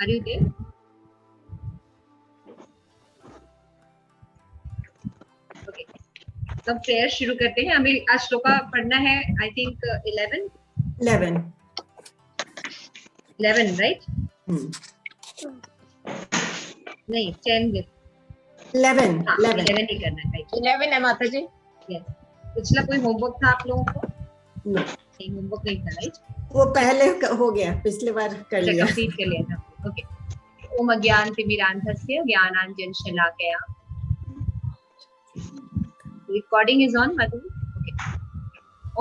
Are you there? Okay, तो prayer शुरू करते हैं। हमें आज श्लोका पढ़ना है आई थिंक 11 राइट? नहीं 10 11 ही करना है। 11 है माता जी। यस। पिछला कोई होमवर्क था आप लोगों को? No. नहीं, होमवर्क नहीं था राइट? वो पहले हो गया, पिछले बार कर लिया, कंप्लीट कर लिया था। ओके। ओम अज्ञानतिमिरान्धस्य ज्ञानाञ्जनशलाकया। Recording is on Madhavi? Okay.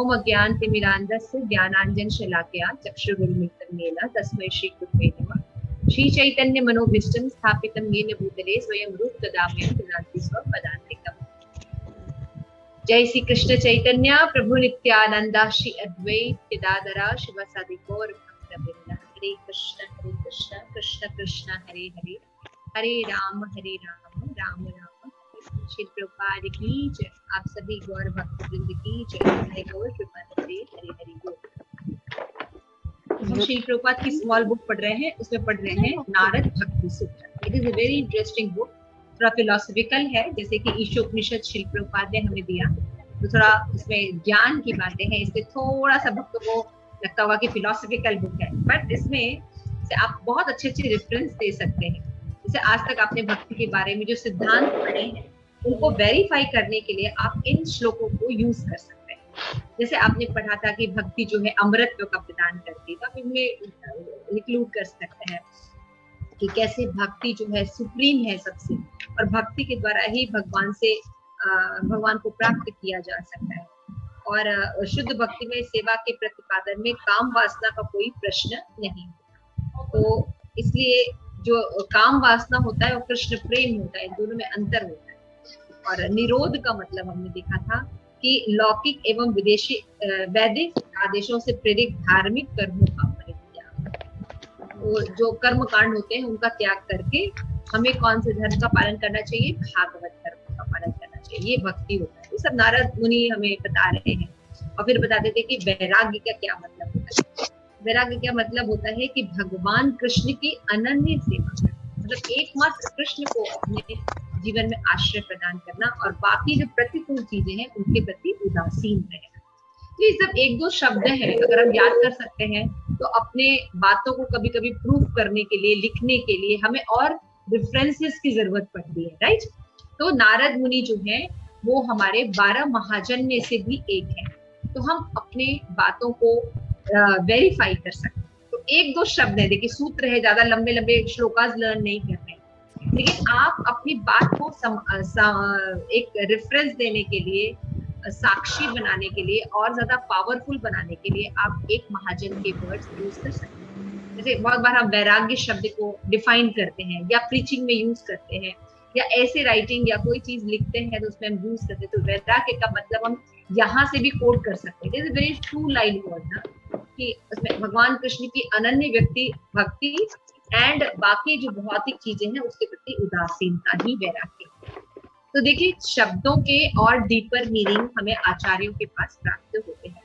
ओम अज्ञानतिमिरान्धस्य ज्ञानाञ्जनशलाकया चक्षुरुन्मिलितं येन तस्मै श्रीगुरवे नमः। श्रीचैतन्य मनोभीष्टं स्थापितं येन भूतले स्वयं रूप ददाम्यहं ददाति स्वपदान्तिकम्। जय श्री कृष्ण चैतन्य प्रभु नित्यानंदा श्री अद्वैत गदाधरा शिवासादि गौर भक्तवृंद। हरे कृष्ण कृष्ण कृष्ण हरे हरे, हरे राम राम राम श्री प्रभुपाद की जय। आप सभी गौर भक्तवृंद की जय। हरे गौर कृपाल हरे हरे हरे गौर। हम श्री प्रभुपाद की स्मॉल बुक पढ़ रहे हैं, उसमें पढ़ रहे हैं नारद भक्ति सूत्र। It is a very interesting book. थोड़ा फिलोसफिकल है, जैसे कि ईशोपनिषद श्री प्रभुपाद ने हमें दिया, तो थोड़ा इसमें ज्ञान की बातें हैं, इससे थोड़ा सा भक्तों को लगता होगा कि फिलोसफिकल बुक है, बट इसमें से आप बहुत अच्छे अच्छे रेफरेंस दे सकते हैं। जैसे आज तक आपने भक्ति के बारे में जो सिद्धांत पढ़े हैं उनको वेरीफाई करने के लिए आप इन श्लोकों को यूज कर सकते हैं। जैसे आपने पढ़ा था कि भक्ति जो है अमृतत्व का प्रदान करती है, तो आप इनमें इंक्लूड कर सकते हैं कि कैसे भक्ति जो है सुप्रीम है सबसे, और भक्ति के द्वारा ही भगवान को प्राप्त किया जा सकता है। और शुद्ध भक्ति में सेवा के प्रतिपादन में काम वासना का कोई प्रश्न नहीं होता। तो इसलिए जो काम वासना होता है और कृष्ण प्रेम होता है, दोनों में अंतर होता है। और निरोध का मतलब हमने देखा था कि लौकिक एवं विदेशी वैदिक आदेशों से प्रेरित धार्मिक कर्मों का परित्याग, तो जो कर्म कांड होते हैं उनका त्याग करके हमें कौन से धर्म का पालन करना चाहिए? भागवत धर्म का पालन करना चाहिए। ये भक्ति होता है। ये सब नारद मुनि हमें बता रहे हैं। और फिर बता देते कि वैराग्य का क्या मतलब होता है। वैराग्य क्या मतलब होता है कि भगवान कृष्ण की अनन्य सेवा करना, मतलब एकमात्र कृष्ण को अपने जीवन में आश्रय प्रदान करना, और बाकी जो प्रतिकूल चीजें हैं उनके प्रति उदासीन रहना। तो ये सब एक दो शब्द हैं, अगर हम याद कर सकते हैं तो अपने बातों को कभी कभी प्रूफ करने के लिए, लिखने के लिए हमें और रेफरेंसेस की जरूरत पड़ती है, राइट? तो नारद मुनि जो है वो हमारे 12 महाजन में से भी एक है, तो हम अपने बातों को वेरीफाई कर सकते हैं। तो एक दो शब्द है, देखिए सूत्र है, ज्यादा लंबे लंबे श्लोकास लर्न नहीं कर रहे, लेकिन आप अपनी बात को एक रेफरेंस देने के लिए, साक्षी बनाने के लिए और ज्यादा पावरफुल बनाने के लिए आप एक महाजन के वर्ड्स यूज कर सकते हैं। जैसे बहुत बार हम वैराग्य शब्द को डिफाइन करते हैं या प्रीचिंग में यूज करते हैं, या ऐसे राइटिंग या कोई चीज लिखते हैं तो उसमें हम यूज करते हैं। तो वैराग्य का मतलब हम यहाँ से भी कोट कर सकते हैं। This is very true line word ना, कि उसमें भगवान कृष्ण की अनन्य भक्ति एंड बाकी जो भौतिक चीजें हैं उसके प्रति उदासीनता ही वैराग्य। तो देखिए शब्दों के और डीपर मीनिंग हमें आचार्यों के पास प्राप्त होते हैं।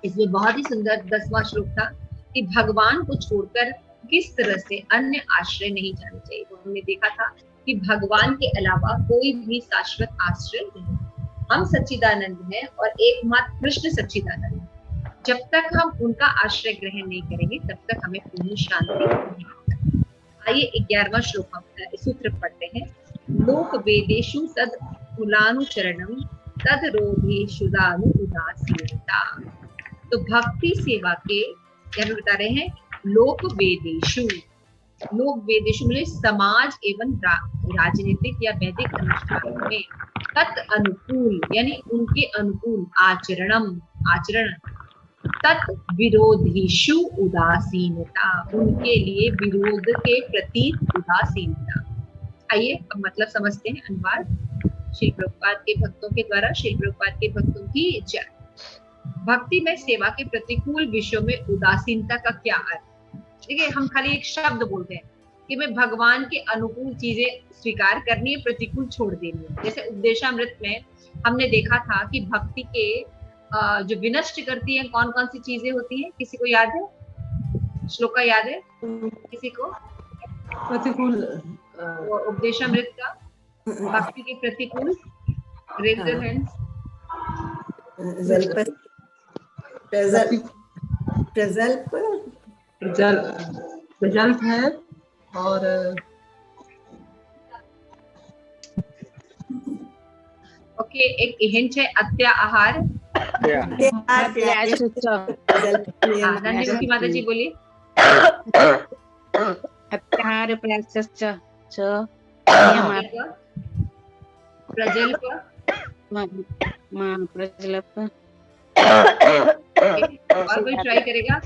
इसमें बहुत ही सुंदर 10वां श्लोक था कि भगवान को छोड़कर किस तरह से अन्य आश्रय नहीं जाने चाहिए। तो हमने देखा था कि भगवान के अलावा कोई भी शाश्वत आश्रय नहीं। हम सच्चिदानंद हैं और एकमात्र कृष्ण सच्चिदानंद। जब तक हम उनका आश्रय ग्रहण नहीं करेंगे तब तक हमें पूर्ण शांति नहीं मिल सकती। आइए 11वां श्लोक सूत्र पढ़ते हैं। लोक वेदेषु तद कुलानुचरणम तद रोधेषु दानु उदासीनता। तो भक्ति सेवा के क्या बता रहे हैं? लोक वेदेषु मतलब समाज एवं राजनीतिक या वैदिक अनुष्ठानों में तत् अनुकूल यानी उनके अनुकूल आचरण तत् विरोधीषु उदासीनता, उनके लिए विरोध के प्रति उदासीनता। आइए अब मतलब समझते हैं। अनुवाद श्री प्रभुपाद के भक्तों के द्वारा श्री प्रभुपाद के भक्तों की जय। भक्ति में सेवा के प्रतिकूल विषयों में उदासीनता का क्या अर्थ? देखिए हम खाली एक शब्द बोलते हैं कि मैं भगवान के अनुकूल चीजें स्वीकार करनी है, प्रतिकूल छोड़ देनी है। जैसे उपदेशामृत में हमने देखा था कि भक्ति के जो विनष्ट करती है कौन कौन सी चीजें होती हैं, किसी को याद है? श्लोक का याद है किसी को? प्रतिकूल वो उपदेशामृत का भक्ति के प्रतिकूल, रेज योर हैंड्स। जल्प प्रजल्प प्रजल्प है और ओके, एक हिंट है अत्याहार। नंदीमुखी माता जी बोलिए। अत्याहार प्रजल्प प्रजल्प प्रजल्प। और कोई ट्राई करेगा?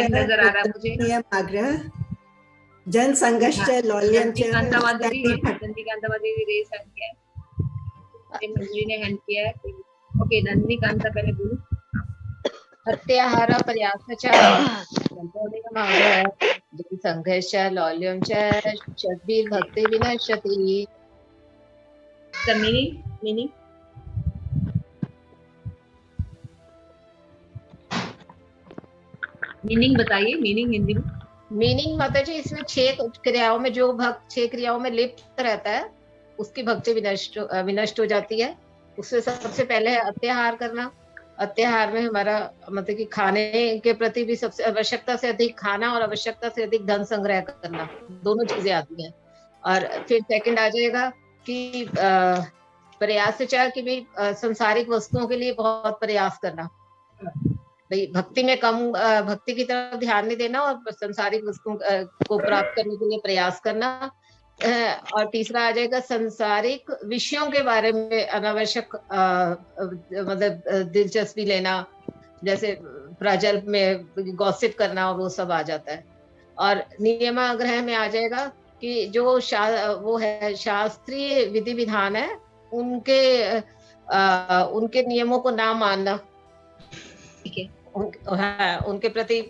नजर आ रहा है मुझे। आग्रह जन संघर्ष लौल्यम च नंदिकांता रेस हैंड किया है, मंजरी ने हैंड किया है। ओके, नंदिकांता पहले बोलो। अत्याहार प्रयास जन संघर्ष लौल्यम च शब्दीर भक्ति विनश्यति। मीनिंग मीनिंग बताइए, मीनिंग हिंदी में। मीनिंग माता जी, इसमें 6 क्रियाओं में जो भक्त 6 क्रियाओं में लिप्त रहता है उसकी भक्ति विनष्ट हो जाती है। उससे सबसे पहले है अत्याहार करना। अत्याहार में हमारा मतलब कि खाने के प्रति भी सबसे आवश्यकता से अधिक खाना और आवश्यकता से अधिक धन संग्रह करना, दोनों चीजें आती हैं। और फिर सेकंड आ जाएगा कि प्रयासचार की भी संसारिक वस्तुओं के लिए बहुत प्रयास करना, भाई भक्ति में कम भक्ति की तरफ ध्यान नहीं देना और संसारिक वस्तुओं को प्राप्त करने के लिए प्रयास करना। और तीसरा आ जाएगा संसारिक विषयों के बारे में अनावश्यक मतलब दिलचस्पी लेना, जैसे प्रजल्प में गॉसिप करना, और वो सब आ जाता है। और नियमाग्रह में आ जाएगा कि जो वो है शास्त्रीय विधि विधान है उनके नियमों को ना मानना, ठीक है। उनके प्रति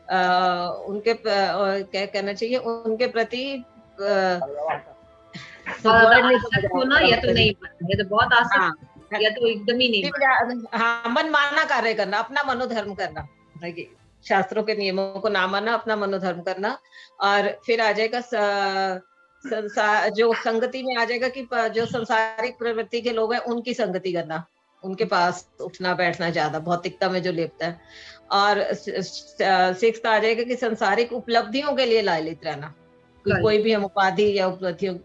क्या कहना चाहिए, उनके प्रति होना या तो नहीं, ये तो बहुत आसान, या तो एकदम ही नहीं। हाँ, मन माना कार्य करना, अपना मनोधर्म करना, शास्त्रों के नियमों को ना मानना, अपना मनोधर्म करना। और फिर आ जाएगा जो संगति में आ जाएगा कि जो संसारिक प्रवृत्ति के लोग हैं उनकी संगति करना, उनके पास उठना बैठना ज्यादा, भौतिकता में जो लिप्त है। और 6th आ जाएगा कि संसारिक उपलब्धियों के लिए लालित रहना, कोई भी हम उपाधि या उपलब्धियों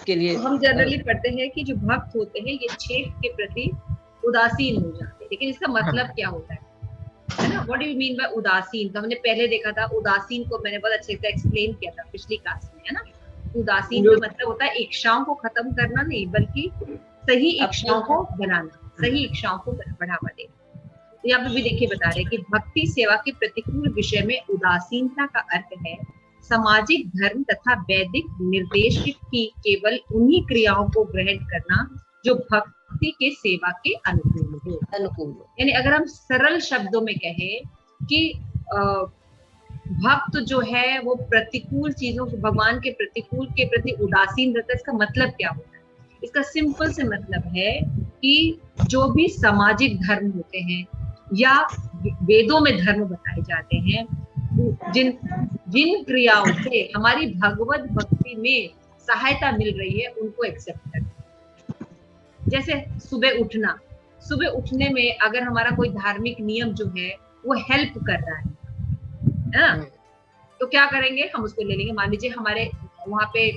के लिए। हम जनरली पढ़ते हैं कि जो भक्त होते हैं ये क्षेत्र के प्रति उदासीन हो जाते हैं, लेकिन इसका मतलब क्या होता है ना? What do you mean by उदासीन? तो हमने पहले देखा था, उदासीन को मैंने बहुत अच्छे से एक्सप्लेन किया था पिछली क्लास में, है ना। उदासीन का मतलब होता है इच्छाओं को खत्म करना नहीं, बल्कि सही इच्छाओं को बनाना, सही इच्छाओं को बढ़ावा देना। तो यहाँ पे भी देखिए बता रहे कि भक्ति सेवा के प्रतिकूल विषय में उदासीनता का अर्थ है सामाजिक धर्म तथा वैदिक निर्देश की केवल उन्हीं क्रियाओं को ग्रहण करना जो भक्ति के सेवा के अनुकूल हो। यानी अगर हम सरल शब्दों में कहें कि भक्त जो है वो प्रतिकूल चीजों को, भगवान के प्रतिकूल के प्रति उदासीन रहता है, इसका मतलब क्या होता है? इसका सिंपल से मतलब है कि जो भी सामाजिक धर्म होते हैं या वेदों में धर्म बताए जाते हैं, जिन क्रियाओं से हमारी भगवत भक्ति में सहायता मिल रही है उनको एक्सेप्ट करना। जैसे सुबह उठना, सुबह उठने में अगर हमारा कोई धार्मिक नियम जो है वो हेल्प कर रहा है ना, तो क्या करेंगे, हम उसको ले लेंगे। मान लीजिए हमारे वहां पे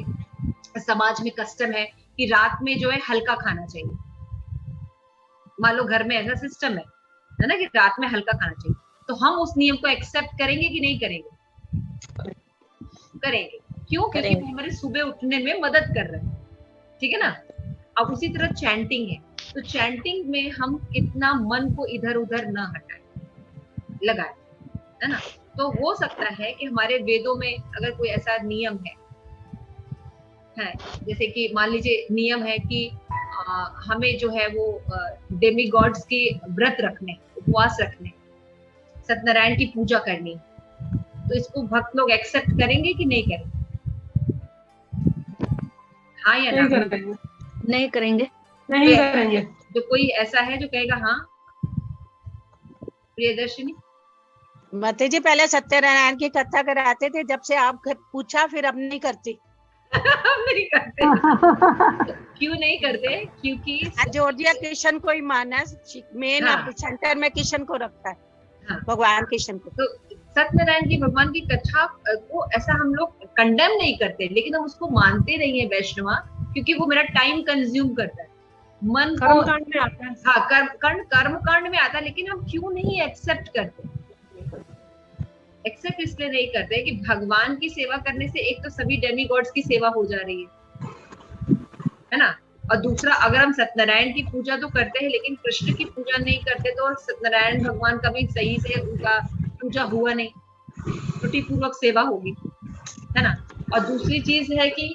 समाज में कस्टम है कि रात में जो है हल्का खाना चाहिए, मान लो घर में ऐसा सिस्टम है ना कि रात में हल्का खाना चाहिए, तो हम उस नियम को एक्सेप्ट करेंगे कि नहीं करेंगे? करेंगे। क्यों? क्योंकि वो हमारे सुबह उठने में मदद कर रहे हैं, ठीक है ना। अब उसी तरह चैंटिंग है, तो चैंटिंग में हम कितना मन को इधर उधर न हटाए, लगाए, है ना। तो हो सकता है कि हमारे वेदों में अगर कोई ऐसा नियम है जैसे कि मान लीजिए नियम है कि हमें जो है वो डेमी गॉड्स के व्रत रखने, उपवास रखने, सत्यनारायण की पूजा करनी, तो इसको भक्त लोग एक्सेप्ट करेंगे कि नहीं करेंगे? हाँ या ना? नहीं करेंगे। नहीं करेंगे। जो कोई ऐसा है जो कहेगा हाँ, प्रियदर्शिनी? माता जी पहले सत्यनारायण की कथा कराते थे, जब से आप पूछा फिर अब नहीं करती। हम नहीं करते। क्यों नहीं करते? क्योंकि जोड़ दिया किशन को ही मानस मेन, हाँ। अब सेंटर में किशन को रखता है, हाँ। भगवान किशन को। तो सत्यनारायण जी भगवान की कथा को ऐसा हम लोग कंडेम नहीं करते, लेकिन हम उसको मानते नहीं है वैष्णवा, क्योंकि वो मेरा टाइम कंज्यूम करता है, मन को। कर्मकांड में आता है। हाँ, कर्मकांड में आता है, लेकिन हम क्यों नहीं एक्सेप्ट करते? एक्सेप्ट इसलिए नहीं करते कि भगवान की सेवा करने से एक तो सभी डेमीगॉड्स की सेवा हो जा रही है ना, और दूसरा अगर हम सत्यनारायण की पूजा तो करते हैं लेकिन कृष्ण की पूजा नहीं करते, तो सत्यनारायण भगवान का भी सही से उनका पूजा हुआ नहीं, त्रुटिपूर्वक सेवा होगी, है ना। और दूसरी चीज है कि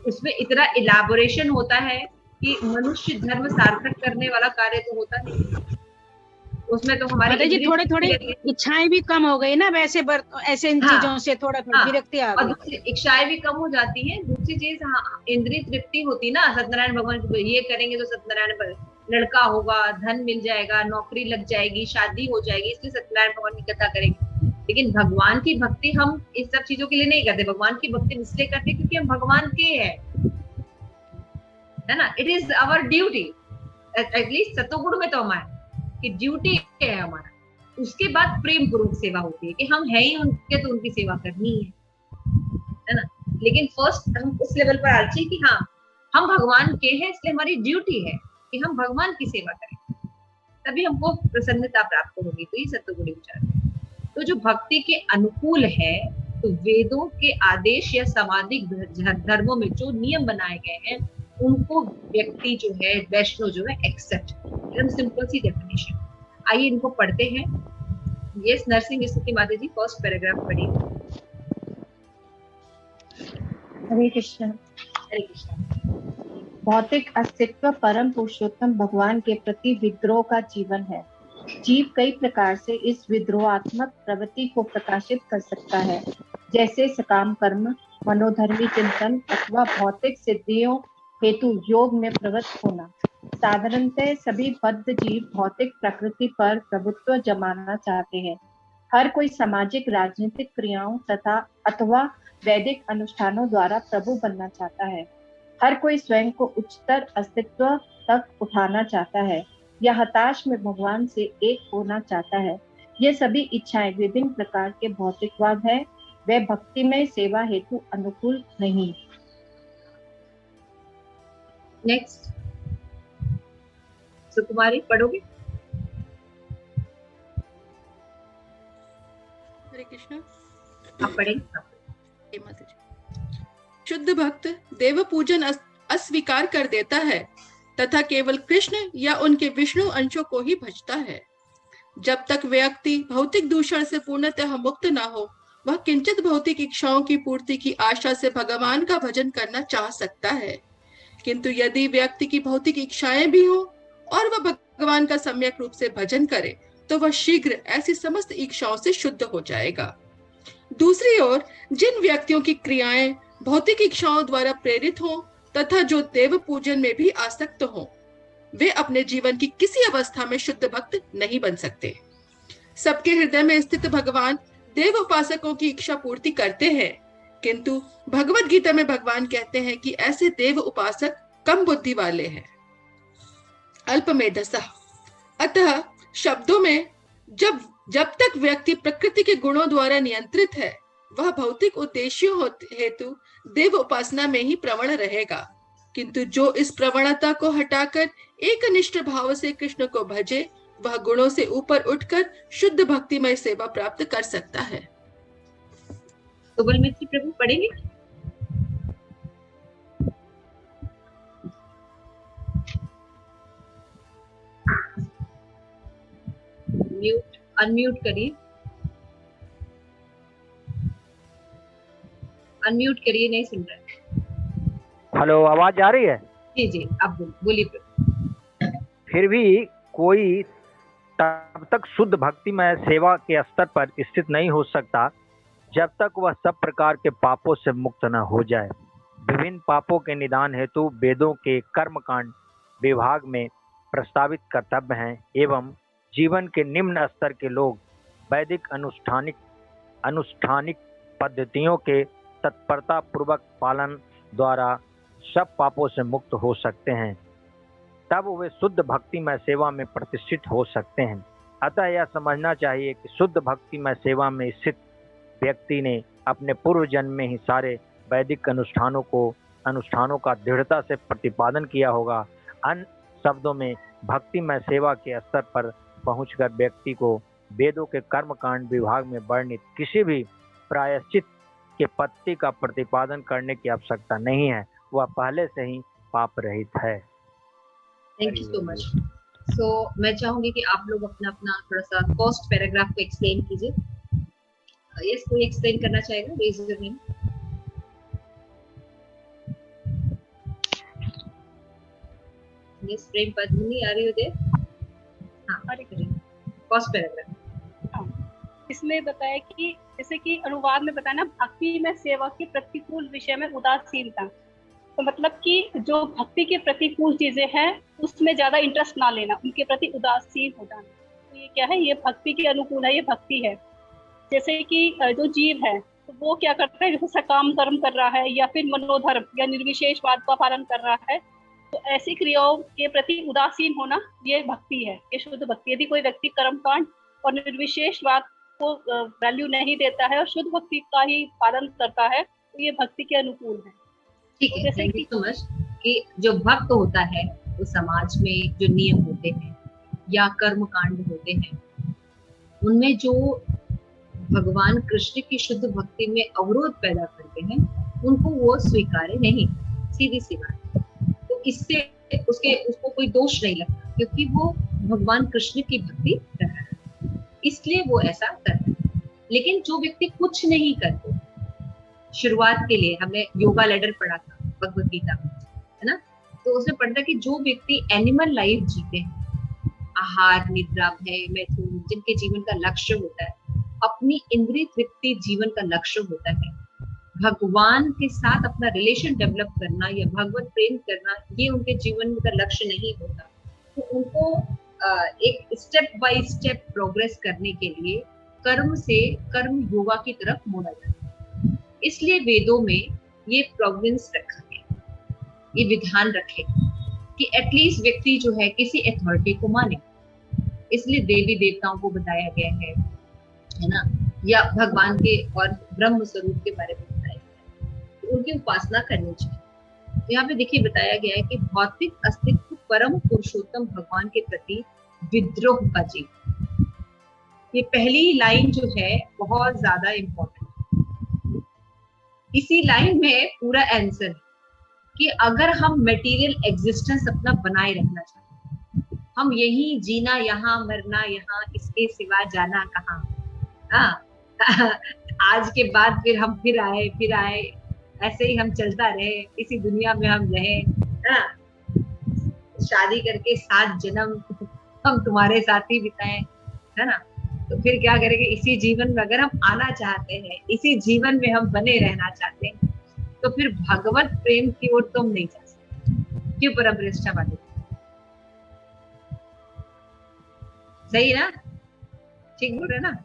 उसमें इतना इलाबोरेशन होता है कि मनुष्य धर्म सार्थक करने वाला कार्य तो होता नहीं, उसमें तो हमारी माता जी थोड़े थोड़े इच्छाएं भी कम हो गई ना, वैसे ऐसे इन चीजों से थोड़ा विरक्ति आ और गई। दूसरी इच्छाएं भी कम हो जाती हैं। दूसरी चीज, हाँ, इंद्रिय तृप्ति होती ना, सत्यनारायण भगवान को ये करेंगे तो सत्यनारायण पर लड़का होगा, धन मिल जाएगा, नौकरी लग जाएगी, शादी हो जाएगी, इसलिए सत्यनारायण भगवान की कथा करेंगे। लेकिन भगवान की भक्ति हम इस सब चीजों के लिए नहीं करते, भगवान की भक्ति इसलिए करते क्योंकि हम भगवान के हैं, है ना। It is our duty, at least सतोगुण में तो हमारा कि ड्यूटी है हमारा। उसके बाद प्रेम पूर्वक सेवा होती है कि हम है ही उनके, तो उनकी सेवा करनी है ना। लेकिन फर्स्ट हम उस लेवल पर आए कि हाँ, हम भगवान के हैं, इसलिए हमारी ड्यूटी है कि हम भगवान की सेवा करें, तभी हमको प्रसन्नता प्राप्त होगी। तो ये सत्वगुणी विचार है। तो जो भक्ति के अनुकूल है, तो वेदों के आदेश या सामाजिक धर्मों में जो नियम बनाए गए हैं उनको व्यक्ति जो है, वैष्णव जो है, एक्सेप्ट। एकदम सिंपल सी डेफिनेशन। आइए इनको पढ़ते हैं। यस, नरसिंह स्तुति माता जी, फर्स्ट पैराग्राफ पढ़िए। हरे कृष्ण। हरे कृष्ण। भौतिक अस्तित्व परम पुरुषोत्तम भगवान के प्रति विद्रोह का जीवन है। जीव कई प्रकार से इस विद्रोहात्मक प्रवृत्ति को प्रकाशित कर सकता है, जैसे सकाम कर्म, मनोधर्मी चिंतन अथवा भौतिक सिद्धियों हेतु योग में प्रवृत्त होना। साधारणतः सभी बद्ध जीव भौतिक प्रकृति पर प्रभुत्व जमाना चाहते हैं। हर कोई सामाजिक राजनीतिक क्रियाओं तथा अथवा वैदिक अनुष्ठानों द्वारा प्रभु बनना चाहता है। हर कोई स्वयं को उच्चतर अस्तित्व तक उठाना चाहता है या हताश में भगवान से एक होना चाहता है। ये सभी इच्छाएं विभिन्न प्रकार के भौतिकवाद है, वे भक्ति में सेवा हेतु अनुकूल नहीं। नेक्स्ट सुकुमारी, पढ़ोगे? हरे कृष्ण। आप पढ़ेंगे? शुद्ध भक्त देव पूजन अस्वीकार कर देता है तथा केवल कृष्ण या उनके विष्णु अंशों को ही भजता है। जब तक व्यक्ति भौतिक दूषण से पूर्णतः मुक्त न हो, वह किंचित भौतिक इच्छाओं की पूर्ति की आशा से भगवान का भजन करना चाह सकता है। किंतु यदि व्यक्ति की भौतिक इच्छाएं भी हो और वह भगवान का सम्यक रूप से भजन करे, तो वह शीघ्र ऐसी समस्त इच्छाओं से शुद्ध हो जाएगा। दूसरी ओर जिन व्यक्तियों की क्रियाएं भौतिक इच्छाओं द्वारा प्रेरित हों तथा जो देव पूजन में भी आसक्त हों, वे अपने जीवन की किसी अवस्था में शुद्ध भक्त नहीं बन सकते। सबके हृदय में स्थित भगवान देव उपासकों की इच्छा पूर्ति करते हैं, किंतु भगवत गीता में भगवान कहते हैं कि ऐसे देव उपासक कम बुद्धि वाले हैं, अल्पमेधसः। अतः शब्दों में जब तक व्यक्ति प्रकृति के गुणों द्वारा नियंत्रित है, वह भौतिक उद्देश्यों हेतु देव उपासना में ही प्रवण रहेगा। किंतु जो इस प्रवणता को हटाकर एकनिष्ठ भाव से कृष्ण को भजे, वह गुणों से ऊपर उठकर शुद्ध भक्तिमय सेवा प्राप्त कर सकता है। सुबल मित्र प्रभु, पढ़ेंगे? म्यूट अनम्यूट करिए, अनम्यूट करिए, नहीं सुन रहे। हेलो, आवाज आ रही है? जी जी, आप बोलिए। फिर भी कोई तब तक शुद्ध भक्तिमय सेवा के स्तर पर स्थित नहीं हो सकता जब तक वह सब प्रकार के पापों से मुक्त न हो जाए। विभिन्न पापों के निदान हेतु वेदों के कर्मकांड विभाग में प्रस्तावित कर्तव्य हैं एवं जीवन के निम्न स्तर के लोग वैदिक अनुष्ठानिक पद्धतियों के तत्परता पूर्वक पालन द्वारा सब पापों से मुक्त हो सकते हैं, तब वे शुद्ध भक्तिमय सेवा में प्रतिष्ठित हो सकते हैं। अतः यह समझना चाहिए कि शुद्ध भक्तिमय सेवा में स्थित व्यक्ति ने अपने पूर्व जन्म में ही सारे वैदिक अनुष्ठानों का दृढ़ता से प्रतिपादन किया होगा। अन्य शब्दों में भक्तिमय सेवा के स्तर पर पहुंचकर व्यक्ति को वेदों के कर्मकांड विभाग में वर्णित किसी भी प्रायश्चित के पद्धति का प्रतिपादन करने की आवश्यकता नहीं है, वह पहले से ही पाप रहित है। Thank you so much. So मैं चाहूंगी कि आप लोग अपना अपना थोड़ा सा फर्स्ट पैराग्राफ को एक्सप्लेन कीजिए। यस, कोई एक्सप्लेन करना चाहेगा? Raise your name. Yes, Prem Padmini, are you there? हां, फर्स्ट पैराग्राफ। इसमें बताया कि जैसे कि अनुवाद में बताया ना, भक्ति में सेवा के प्रतिकूल विषय में उदासीनता, तो मतलब कि जो भक्ति के प्रतिकूल चीजें हैं उसमें ज्यादा इंटरेस्ट ना लेना, उनके प्रति उदासीन हो जाना। तो ये क्या है? ये भक्ति के अनुकूल है, ये भक्ति है। जैसे कि जो जीव है तो वो क्या करता है, जैसे सकाम कर्म कर रहा है या फिर मनोधर्म या निर्विशेषवाद का पालन कर रहा है, तो ऐसी क्रियाओं के प्रति उदासीन होना ये भक्ति है, ये शुद्ध भक्ति। यदि कोई व्यक्ति कर्मकांड और निर्विशेषवाद को वैल्यू नहीं देता है और शुद्ध भक्ति का ही पालन करता है, तो ये भक्ति के अनुकूल है। ठीक है, थैंक यू सो मच। कि जो भक्त होता है वो समाज में जो नियम होते हैं या कर्म कांड होते हैं, उनमें जो भगवान कृष्ण की शुद्ध भक्ति में अवरोध पैदा करते हैं, उनको वो स्वीकार्य नहीं, सीधी सी बात। तो इससे उसको कोई दोष नहीं लगता, क्योंकि वो भगवान कृष्ण की भक्ति कर रहा है, इसलिए वो ऐसा कर रहा है। लेकिन जो व्यक्ति कुछ नहीं करते, शुरुआत के लिए हमने योगा लेडर पढ़ा था भगवद गीता में, है ना? तो उसमें पढ़ता कि जो व्यक्ति एनिमल लाइफ जीते हैं, आहार, निद्रा, भय, मैथुन, जिनके जीवन का लक्ष्य होता है, अपनी इंद्रिय तृप्ति जीवन का लक्ष्य होता है, भगवान के साथ अपना रिलेशन डेवलप करना या भगवत प्रेम करना, ये उनके जीवन का लक्ष्य नहीं होता। तो उनको एक स्टेप बाय स्टेप प्रोग्रेस करने के लिए कर्म से कर्म योगा की तरफ मोड़ा जाता है। इसलिए वेदों में ये प्रोविडेंस रखा गया, ये विधान रखे कि एटलीस्ट व्यक्ति जो है किसी अथॉरिटी को माने। इसलिए देवी देवताओं को बताया गया है ना, या भगवान के और ब्रह्म स्वरूप के बारे में बताया गया है, तो उनकी उपासना करनी चाहिए। यहाँ पे देखिए बताया गया है कि भौतिक अस्तित्व परम पुरुषोत्तम भगवान के प्रति विद्रोह का जीवन। ये पहली लाइन जो है बहुत ज्यादा इम्पोर्टेंट। इसी लाइन में पूरा आंसर है कि अगर हम मटेरियल एग्जिस्टेंस अपना बनाए रखना चाहते हैं, हम यही जीना यहाँ, मरना यहाँ, इसके सिवा जाना कहाँ। हाँ, आज के बाद फिर हम फिर आए, ऐसे ही हम चलता रहे, इसी दुनिया में हम रहे। हाँ, शादी करके 7 जन्म हम तुम्हारे साथ ही बिताए, है ना? तो फिर क्या करेंगे? इसी जीवन में अगर हम आना चाहते हैं, इसी जीवन में हम बने रहना चाहते हैं, तो फिर भगवत प्रेम की ओर तुम नहीं जा सकते। क्यों परमपृष्ठवादी? सही ना? ठीक बोल रहे ना?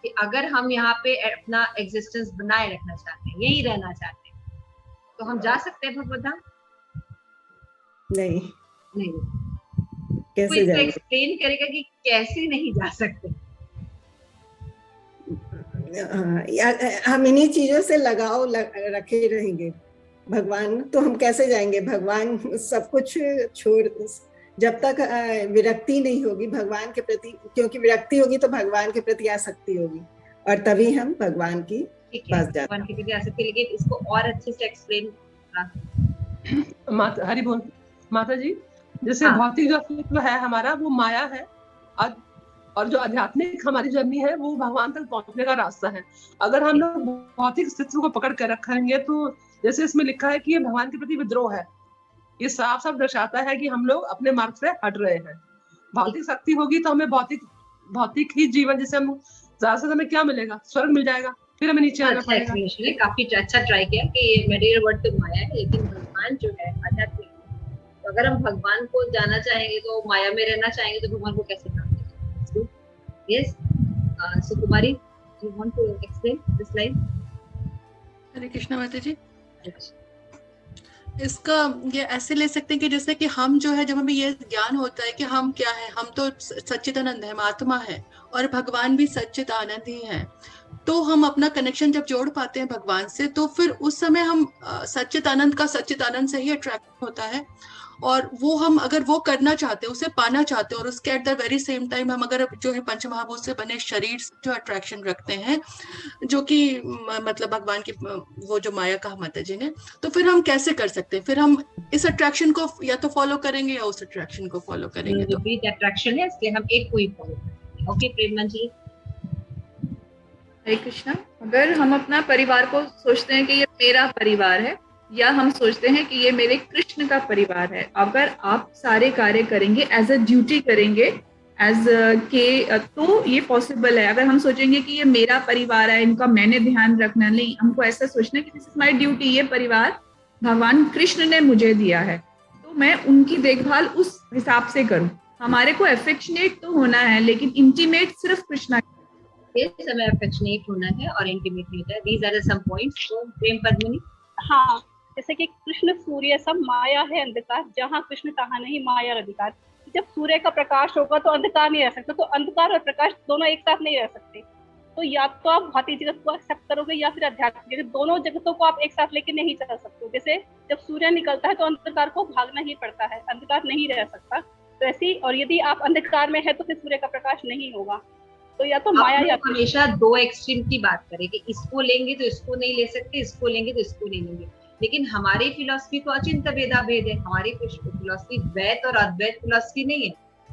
कि अगर हम यहाँ पे अपना एग्जिस्टेंस बनाए रखना चाहते हैं, यही रहना चाहते हैं, तो हम जा सकते हैं भगवत धाम? नहीं। कैसे जाएंगे? एक्सप्लेन करेगा कि कैसे नहीं जा सकते। हम इन्हीं चीजों से लगाव रखे रहेंगे। भगवान तो हम कैसे जाएंगे? भगवान सब कुछ छोड़, जब तक विरक्ति नहीं होगी भगवान के प्रति, क्योंकि विरक्ति होगी तो भगवान के प्रति आसक्ति होगी, और तभी हम भगवान की पास जाते हैं। भगवान के प्रति आसक्ति, लेकिन इसको और अच्छे से एक्सप्लेन। हरि बोल। माता जी, जैसे भौतिक जो अस्तित्व है हमारा वो माया है, और जो आध्यात्मिक हमारी जर्नी है वो भगवान तक पहुंचने का रास्ता है। अगर हम लोग भौतिक अस्तित्व को पकड़ कर रखेंगे तो जैसे इसमें लिखा है कि ये भगवान के प्रति विद्रोह है, ये साफ साफ दर्शाता है कि हम लोग अपने मार्ग से हट रहे हैं। भौतिक शक्ति होगी तो हमें भौतिक ही जीवन, जैसे हम ज्यादा से हमें क्या मिलेगा? स्वर्ग मिल जाएगा, फिर हमें नीचे आना पड़ेगा। काफी अच्छा ट्राई किया कि ये मटेरियल वर्ल्ड तो माया है, लेकिन भगवान जो है आध्यात्मिक, तो अगर हम भगवान को जाना चाहेंगे तो माया में रहना चाहेंगे तो भगवान को कैसे प्राप्त करेंगे? Yes, Sukumari, you want to explain this line? Hare Krishna माता जी। इसका ये ऐसे ले सकते हैं कि जैसे कि हम जो है, जब हमें ये ज्ञान होता है कि हम क्या है, हम तो सच्चिदानंद है, हम आत्मा है और भगवान भी सच्चिदानंद ही है, तो हम अपना कनेक्शन जब जोड़ पाते हैं भगवान से, तो फिर उस समय हम सच्चिदानंद का सच्चिदानंद से ही अट्रैक्ट होता है। और वो हम अगर वो करना चाहते हैं, उसे पाना चाहते हैं, और उसके at the very same time हम अगर जो है पंचमहाभूत से बने शरीर से जो अट्रैक्शन रखते हैं, जो कि मतलब भगवान की वो जो माया कहा माता जी ने, तो फिर हम कैसे कर सकते हैं? फिर हम इस अट्रैक्शन को या तो फॉलो करेंगे या उस अट्रैक्शन को फॉलो करेंगे। तो भी अट्रैक्शन है, इसलिए हम एक को ही फॉलो करेंगे। ओके प्रेरणा जी। हरे कृष्णा। अगर हम अपना परिवार को सोचते हैं कि ये मेरा परिवार है, या हम सोचते हैं कि ये मेरे कृष्ण का परिवार है, अगर आप सारे कार्य करेंगे एज अ ड्यूटी करेंगे एज के, तो ये पॉसिबल है। अगर हम सोचेंगे कि ये मेरा परिवार है, इनका मैंने ध्यान रखना, नहीं, हमको ऐसा सोचना कि दिस इज माय ड्यूटी, ये परिवार भगवान कृष्ण ने मुझे दिया है, तो मैं उनकी देखभाल उस हिसाब से करूं। हमारे को अफेक्शनेट तो होना है, लेकिन इंटीमेट सिर्फ कृष्णा। ये समय अफेक्शनेट होना है और इंटीमेट नहीं होता है। These are some points. तो प्रेम पद्मिनी। हाँ, जैसे कि कृष्ण सूर्य सब माया है अंधकार, जहाँ कृष्ण तहाँ नहीं माया अधिकार। जब सूर्य का प्रकाश होगा तो अंधकार नहीं रह सकता, तो अंधकार और प्रकाश दोनों एक साथ नहीं रह सकते। तो या तो आप भौतिक जगत को एक्सेप्ट करोगे या फिर आध्यात्मिक जगत, दोनों जगतों को आप एक साथ लेके नहीं चल सकते। जैसे जब सूर्य निकलता है तो अंधकार को भागना ही पड़ता है, अंधकार नहीं रह सकता। तो ऐसी, और यदि आप अंधकार में है तो फिर सूर्य का प्रकाश नहीं होगा। तो या तो माया या हमेशा दो एक्सट्रीम की बात करें कि इसको लेंगे तो इसको नहीं ले सकते, इसको लेंगे तो इसको नहीं लेंगे। लेकिन हमारी फिलॉसफी तो अचिंत्य भेदा भेद है। हमारी फिलॉसफी द्वैत और अद्वैत फिलॉसफी नहीं है,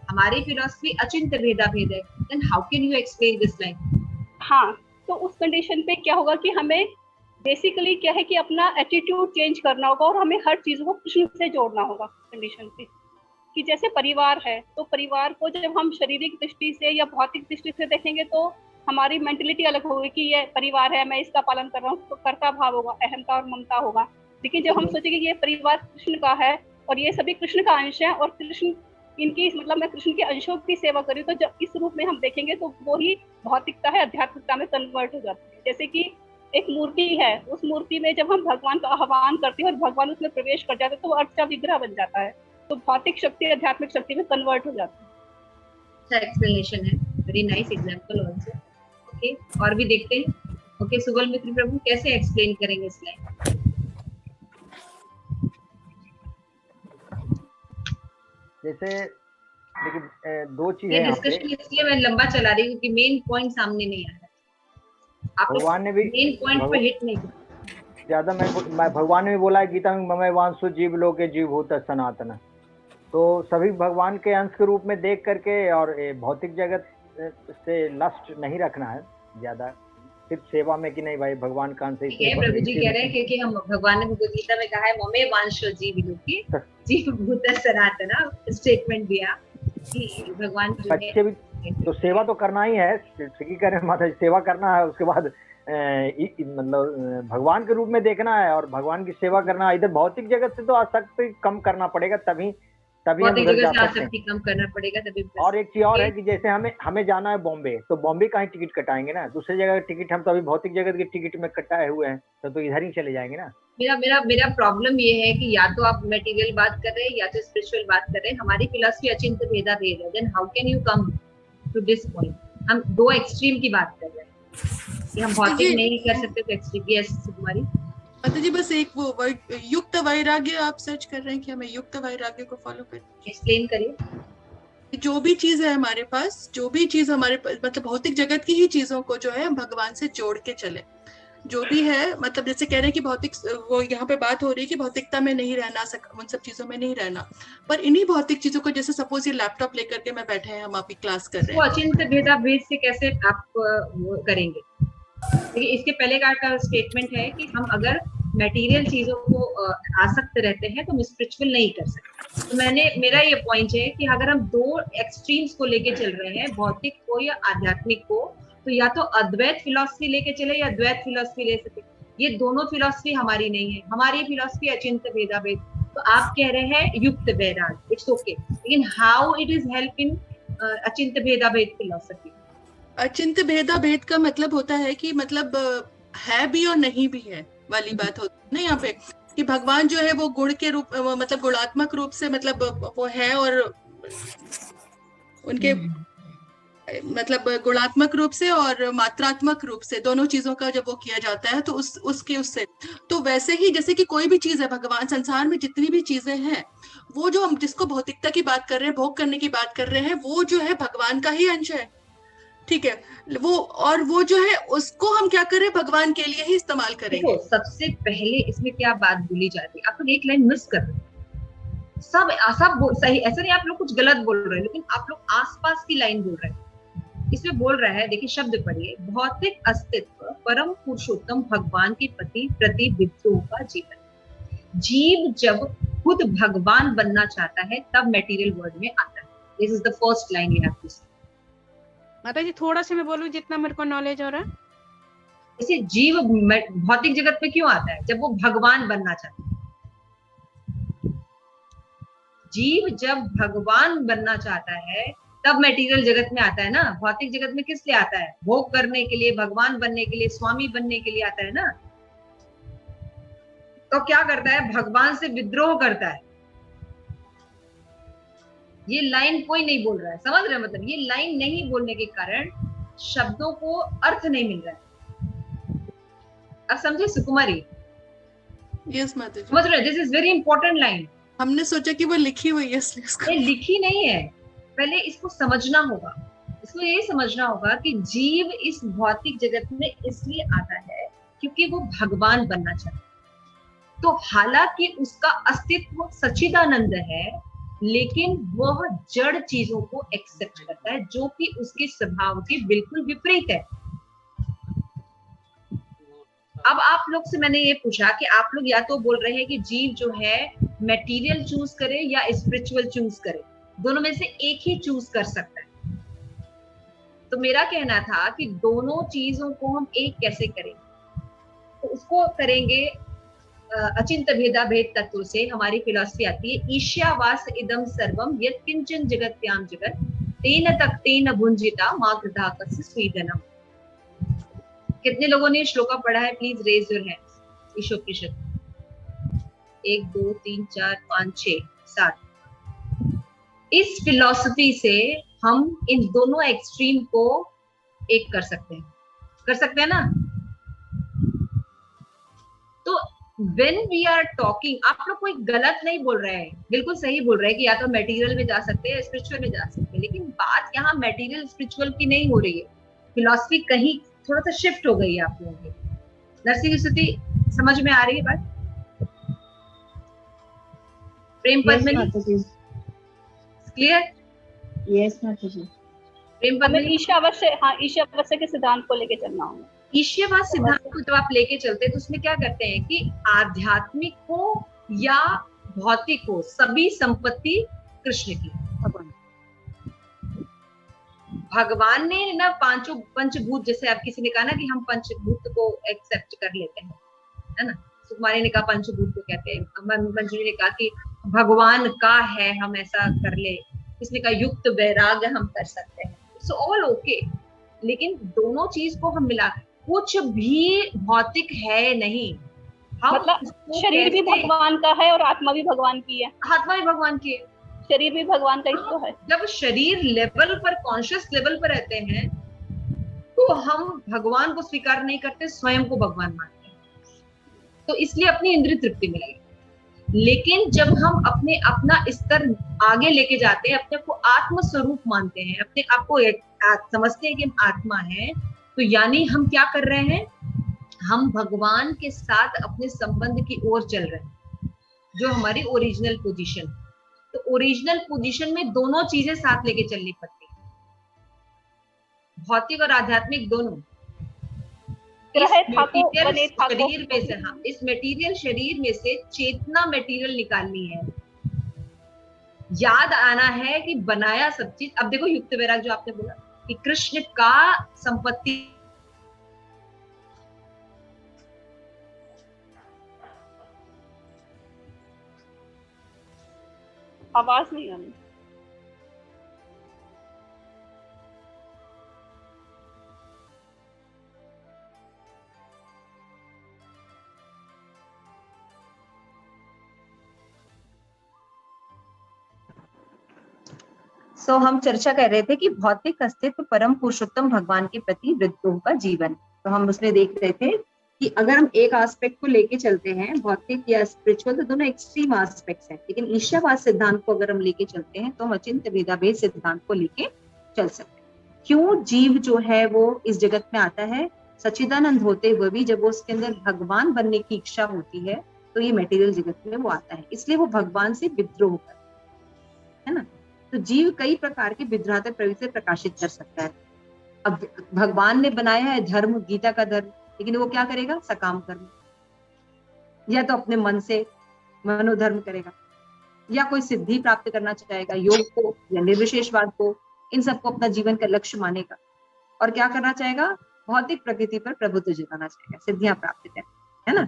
हमारी फिलॉसफी अचिंत्य भेदा भेद है। Then how can you explain this line? हाँ, तो उस कंडीशन पे क्या होगा कि हमें बेसिकली क्या है कि अपना एटीट्यूड चेंज करना होगा और हमें हर चीज को कृष्ण से जोड़ना होगा कंडीशन पे। कि जैसे परिवार है, तो परिवार को जब हम शारीरिक दृष्टि से या भौतिक दृष्टि से देखेंगे तो हमारी मेंटलिटी अलग होगी कि ये परिवार है, मैं इसका पालन कर रहा हूँ, तो कर्ता भाव होगा, अहंता और ममता होगा। लेकिन जब हम सोचेंगे कि ये परिवार कृष्ण का है और ये सभी कृष्ण का अंश है और कृष्ण इनकी, मतलब मैं कृष्ण के अंशों की सेवा करी, तो जब इस रूप में हम देखेंगे तो वो ही भौतिकता है आध्यात्मिकता में कन्वर्ट हो जाती है। जैसे कि एक मूर्ति है, उस मूर्ति में जब हम भगवान का आह्वान करते हैं और भगवान उसमें प्रवेश कर जाते हैं तो वो अर्चा विग्रह बन जाता है, तो भौतिक शक्ति आध्यात्मिक शक्ति में कन्वर्ट हो जाती है। अच्छा एक्सप्लेनेशन है, very nice example also. Okay, और भी देखते हैं। ओके, सुबल मित्र प्रभु कैसे एक्सप्लेन करेंगे इस लाइन? जैसे देखिए दो चीजें ये डिस्कशन इसलिए मैं लंबा चला रही हूँ क्योंकि मेन पॉइंट सामने नहीं आ रहा है। आप भगवान ने भी मेन पॉइंट पे हिट नहीं किया ज्यादा। मैं भगवान ने भी बोला है गीता में, ममय वांसु जीव लोके जीव भूत सनातन। तो सभी भगवान के अंश के रूप में देख करके और भौतिक जगत से लस्ट नहीं रखना है ज्यादा, सिर्फ सेवा में कि नहीं भाई भगवान का अंश ही। प्रभु जी कह रहे हैं क्योंकि हम भगवान ने गीता में कहा है ममे वांशो जीव लोके जीव भूत सनातन, स्टेटमेंट दिया कि भगवान बच्चे भी तो सेवा तो करना ही है, ठीक कह रहे हैं माता जी, सेवा करना है। उसके बाद मतलब भगवान के रूप में देखना है और भगवान की सेवा करना। इधर भौतिक जगत से तो आसक्ति कम करना पड़ेगा, तभी हम उधर जा सकते हैं। कम करना पड़ेगा तभी। और एक चीज और है कि जैसे हमें जाना है बॉम्बे, तो बॉम्बे का ही टिकट कटाएंगे ना, दूसरी जगह का टिकट हम तो अभी भौतिक जगत के टिकट में कटाए हुए हैं, तो इधर ही चले जाएंगे ना। मेरा प्रॉब्लम ये है कि या तो आप मटेरियल बात कर रहे हैं या तो स्पिरिचुअल बात कर रहे हैं। हमारी फिलॉसफी अचिंत्य भेदा भेद है। Then how can you come to this point? हम दो एक्सट्रीम की बात कर रहे हैं कि हम भौतिक नहीं कर सकते तो एक्सट्रीम। यस सुकुमारी। माता जी बस एक वो वर्ड युक्त वैराग्य आप सर्च कर रहे हैं कि हमें युक्त वैराग्य को फॉलो करें। एक्सप्लेन करिए। जो भी चीज है हमारे पास, जो भी चीज हमारे मतलब भौतिक जगत की ही चीजों को जो है भगवान से जोड़ के चले। जो भी है मतलब जैसे कह रहे हैं कि भौतिक, वो यहाँ पे बात हो रही है कि भौतिकता में नहीं रहना, उन सब चीजों में नहीं रहना, पर इन्हीं भौतिक चीजों को, जैसे सपोज ये लैपटॉप लेकर के मैं बैठे हैं, हम आपकी क्लास कर रहे हैं, अचिंत्य भेदा भेद से कैसे आप करेंगे? इसके पहले का स्टेटमेंट है कि हम अगर मटेरियल चीजों को आसक्त रहते हैं तो हम स्पिरिचुअल नहीं कर सकते। तो मेरा ये पॉइंट है कि अगर हम दो एक्सट्रीम्स को लेके चल रहे हैं, भौतिक को या आध्यात्मिक को, तो या तो अद्वैत फिलॉसफी लेके चले या द्वैत फिलॉसफी ले सके। ये दोनों फिलॉसफी हमारी नहीं है। हमारी फिलॉसफी अचिंत्य भेदा भेद, तो आप कह रहे हैं युक्त वैराग, इट्स ओके, लेकिन how it is help in अचिंत भेदा भेद फिलोसफी? अचिंत भेदा भेद का मतलब होता है कि मतलब है भी और नहीं भी है वाली बात होती है ना यहाँ पे, कि भगवान जो है वो गुण के रूप, मतलब गुणात्मक रूप से मतलब वो है, और उनके मतलब गुणात्मक रूप से और मात्रात्मक रूप से दोनों चीजों का जब वो किया जाता है तो उससे तो वैसे ही जैसे कि कोई भी चीज है, भगवान संसार में जितनी भी चीजें हैं, वो जो हम जिसको भौतिकता की बात कर रहे हैं, भोग करने की बात कर रहे हैं, वो जो है भगवान का ही अंश है, ठीक है। वो और वो जो है उसको हम क्या करें, भगवान के लिए ही इस्तेमाल करेंगे। देखो, सबसे पहले इसमें क्या बात बोली जाती है, आप लोग एक लाइन मिस कर रहे हैं। सब सही, ऐसा नहीं आप लोग कुछ गलत बोल रहे हैं, लेकिन आप लोग आसपास की लाइन बोल रहे हैं। इसमें बोल रहा है, देखिए शब्द पढ़िए, भौतिक अस्तित्व परम पुरुषोत्तम भगवान के प्रति विद्रोह का जीवन। जीव जब खुद भगवान बनना चाहता है तब मटेरियल वर्ल्ड में आता है। This is the first line you have to say. माता जी थोड़ा सा मैं बोलूं जितना मेरे को नॉलेज हो रहा है। जैसे जीव भौतिक जगत में क्यों आता है? जब वो भगवान बनना चाहता है। जीव जब भगवान बनना चाहता है तब मटेरियल जगत में आता है ना। भौतिक जगत में किस लिए आता है? भोग करने के लिए, भगवान बनने के लिए, स्वामी बनने के लिए आता है ना। तो क्या करता है? भगवान से विद्रोह करता है। ये लाइन कोई नहीं बोल रहा है, समझ रहे हैं? मतलब ये लाइन नहीं बोलने के कारण शब्दों को अर्थ नहीं मिल रहा है। अब समझे सुकुमारी? यस माता जी, समझ रहे हैं? This is very important line. हमने सोचा कि वो लिखी हुई है इसलिए उसको। ये लिखी नहीं है, पहले इसको समझना होगा। इसको ये समझना होगा कि जीव इस भौतिक जगत में इसलिए आता है क्योंकि वो भगवान बनना चाहता है। तो हालांकि उसका अस्तित्व सच्चिदानंद है, लेकिन वह जड़ चीजों को एक्सेप्ट करता है जो कि उसके स्वभाव के बिल्कुल विपरीत है। अब आप लोग से मैंने ये पूछा कि आप लोग या तो बोल रहे हैं कि जीव जो है मटेरियल चूज करे या स्पिरिचुअल चूज करे, दोनों में से एक ही चूज कर सकता है। तो मेरा कहना था कि दोनों चीजों को हम एक कैसे करेंगे, तो उसको करेंगे अचिंत भेदा भेद तत्व से। हमारी फिलॉसफी आती है ईश्यावास इदम सर्वम यत् किंचन जगत्याम जगत तेन तक्तेन भुंजिता मा कृता कस्य स्वीदनम। कितने लोगों ने श्लोका पढ़ा है? Please raise your hands. Ishopanishad 1 2 3 4 5 6 7। इस फिलॉसफी से हम इन दोनों एक्सट्रीम को एक कर सकते हैं ना। तो when we are talking, आप लोग कोई गलत नहीं बोल रहे हैं, बिल्कुल सही बोल रहे हैं कि या तो मटेरियल में जा सकते हैं, स्पिरिचुअल में जा सकते हैं। लेकिन बात यहाँ मटेरियल स्पिरिचुअल की नहीं हो रही है। फिलॉसफी कहीं थोड़ा सा शिफ्ट हो गई है आप लोगों की। नरसिंह स्थिति समझ में आ रही है बात? प्रेम पद्मिनी क्लियर? यस माता जी। प्रेम पद्मिनी, ईशावास्य के सिद्धांत को लेके चलना होगा। ईश्वरवाद सिद्धांत को जब आप लेके चलते हैं तो उसमें क्या करते हैं कि आध्यात्मिक हो या भौतिक हो, सभी संपत्ति कृष्ण की। भगवान ने ना पांचों पंचभूत, जैसे आप किसी ने कहा ना कि हम पंचभूत को एक्सेप्ट कर लेते हैं, है ना। सुकुमारी ने कहा पंचभूत को कहते हैं, मंजूरी ने कहा कि भगवान का है, हम ऐसा कर ले। किसने कहा युक्त वैराग्य हम कर सकते हैं। सो ऑल ओके, लेकिन दोनों चीज को हम मिला, कुछ भी भौतिक है नहीं। हम मतलब शरीर भी भगवान का है और आत्मा भी भगवान की है। आत्मा भी भगवान की है, शरीर भी भगवान का ही तो है। जब शरीर लेवल पर, कॉन्शियस लेवल पर रहते हैं तो हम भगवान को स्वीकार नहीं करते, स्वयं को भगवान मानते हैं। तो इसलिए अपनी इंद्रिय तृप्ति मिलेगी। लेकिन जब हम अपना स्तर आगे लेके जाते हैं, अपने को आत्म स्वरूप मानते हैं, अपने आप को समझते हैं कि हम आत्मा है, तो यानी हम क्या कर रहे हैं? हम भगवान के साथ अपने संबंध की ओर चल रहे हैं, जो हमारी ओरिजिनल पोजीशन। तो ओरिजिनल पोजीशन में दोनों चीजें साथ लेके चलनी पड़ती है, भौतिक और आध्यात्मिक दोनों। शरीर में से, हाँ, इस मटेरियल शरीर में से चेतना मटेरियल निकालनी है। याद आना है कि बनाया सब चीज। अब देखो युक्त वैराग जो आपने बोला कि कृष्ण का संपत्ति, आवाज नहीं आ रही। हम चर्चा कर रहे थे कि भौतिक अस्तित्व परम पुरुषोत्तम भगवान के प्रति विद्रोह का जीवन। तो हम उसमें देख रहे थे कि अगर हम एक एस्पेक्ट को लेके चलते हैं, भौतिक या स्पिरिचुअल, तो दोनों एक्सट्रीम एस्पेक्ट्स हैं, लेकिन ईश्वरवाद सिद्धांत को अगर हम लेके चलते हैं तो हम अचिंत्य भेदाभेद सिद्धांत को लेके चल सकते हैं। क्यों जीव जो है वो इस जगत में आता है सच्चिदानंद होते हुए भी, जब वो उसके अंदर भगवान बनने की इच्छा होती है तो ये मटेरियल जगत में वो आता है, इसलिए वो भगवान से विद्रोह करता है ना। तो जीव कई प्रकार के विद्राते प्रवृत्ति से प्रकाशित कर सकता है। अब भगवान ने बनाया है धर्म, गीता का धर्म, लेकिन वो क्या करेगा? सकाम कर्म, या तो अपने मन से मनोधर्म करेगा, या कोई सिद्धि प्राप्त करना चाहेगा, योग को या निर्विशेषवाद को, इन सबको अपना जीवन का लक्ष्य मानेगा, और क्या करना चाहेगा? भौतिक प्रकृति पर प्रभुत्व जताना चाहेगा, सिद्धियां प्राप्त कर, है ना।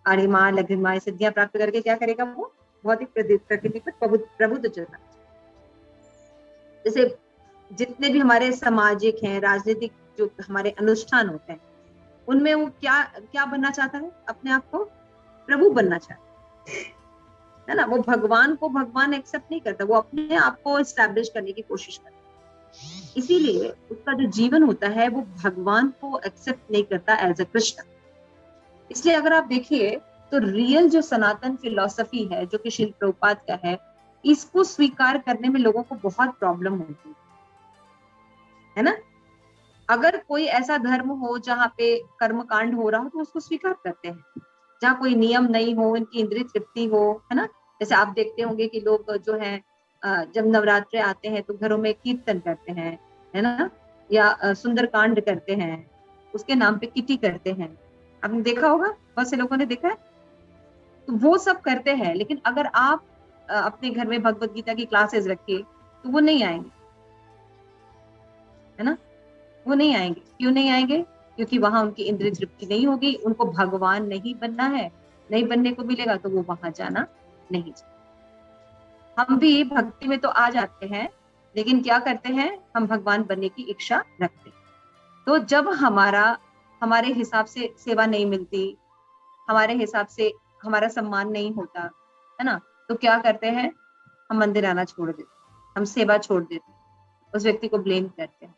आर्यमा लघिमा सिद्धियां प्राप्त करके क्या करेगा? वो भौतिक प्रकृति पर प्रभुत्व जताना। जैसे जितने भी हमारे सामाजिक हैं, राजनीतिक जो हमारे अनुष्ठान होते हैं, उनमें वो क्या क्या बनना चाहता है? अपने आप को प्रभु बनना चाहता है ना। वो भगवान को भगवान एक्सेप्ट नहीं करता, वो अपने आप को एस्टैब्लिश करने की कोशिश करता है। इसीलिए उसका जो जीवन होता है वो भगवान को एक्सेप्ट नहीं करता एज अ कृष्ण। इसलिए अगर आप देखिए तो रियल जो सनातन फिलॉसफी है, जो कि श्रील प्रभुपाद का है, इसको स्वीकार करने में लोगों को बहुत प्रॉब्लम होती है ना। अगर कोई ऐसा धर्म हो जहाँ पे कर्मकांड हो रहा हो तो उसको स्वीकार करते हैं, जहाँ कोई नियम नहीं हो, इनकी इंद्रिय तृप्ति हो, है ना। जैसे आप देखते होंगे कि लोग जो है जब नवरात्रे आते हैं तो घरों में कीर्तन करते हैं, है ना, या सुंदरकांड करते हैं, उसके नाम पे किटी करते हैं। आपने देखा होगा, बहुत से लोगों ने देखा है। तो वो सब करते हैं, लेकिन अगर आप अपने घर में भगवत गीता की क्लासेस रखिए तो वो नहीं आएंगे, है ना। वो नहीं आएंगे। क्यों नहीं आएंगे? क्योंकि वहां उनकी इंद्रिय तृप्ति नहीं होगी, उनको भगवान नहीं बनना है, नहीं बनने को मिलेगा तो वो वहां जाना नहीं चाहिए। हम भी भक्ति में तो आ जाते हैं, लेकिन क्या करते हैं? हम भगवान बनने की इच्छा रखते हैं। तो जब हमारे हिसाब से सेवा नहीं मिलती, हमारे हिसाब से हमारा सम्मान नहीं होता, है ना, तो क्या करते हैं? हम मंदिर आना छोड़ देते, हम सेवा छोड़ देते, उस व्यक्ति को ब्लेम करते हैं।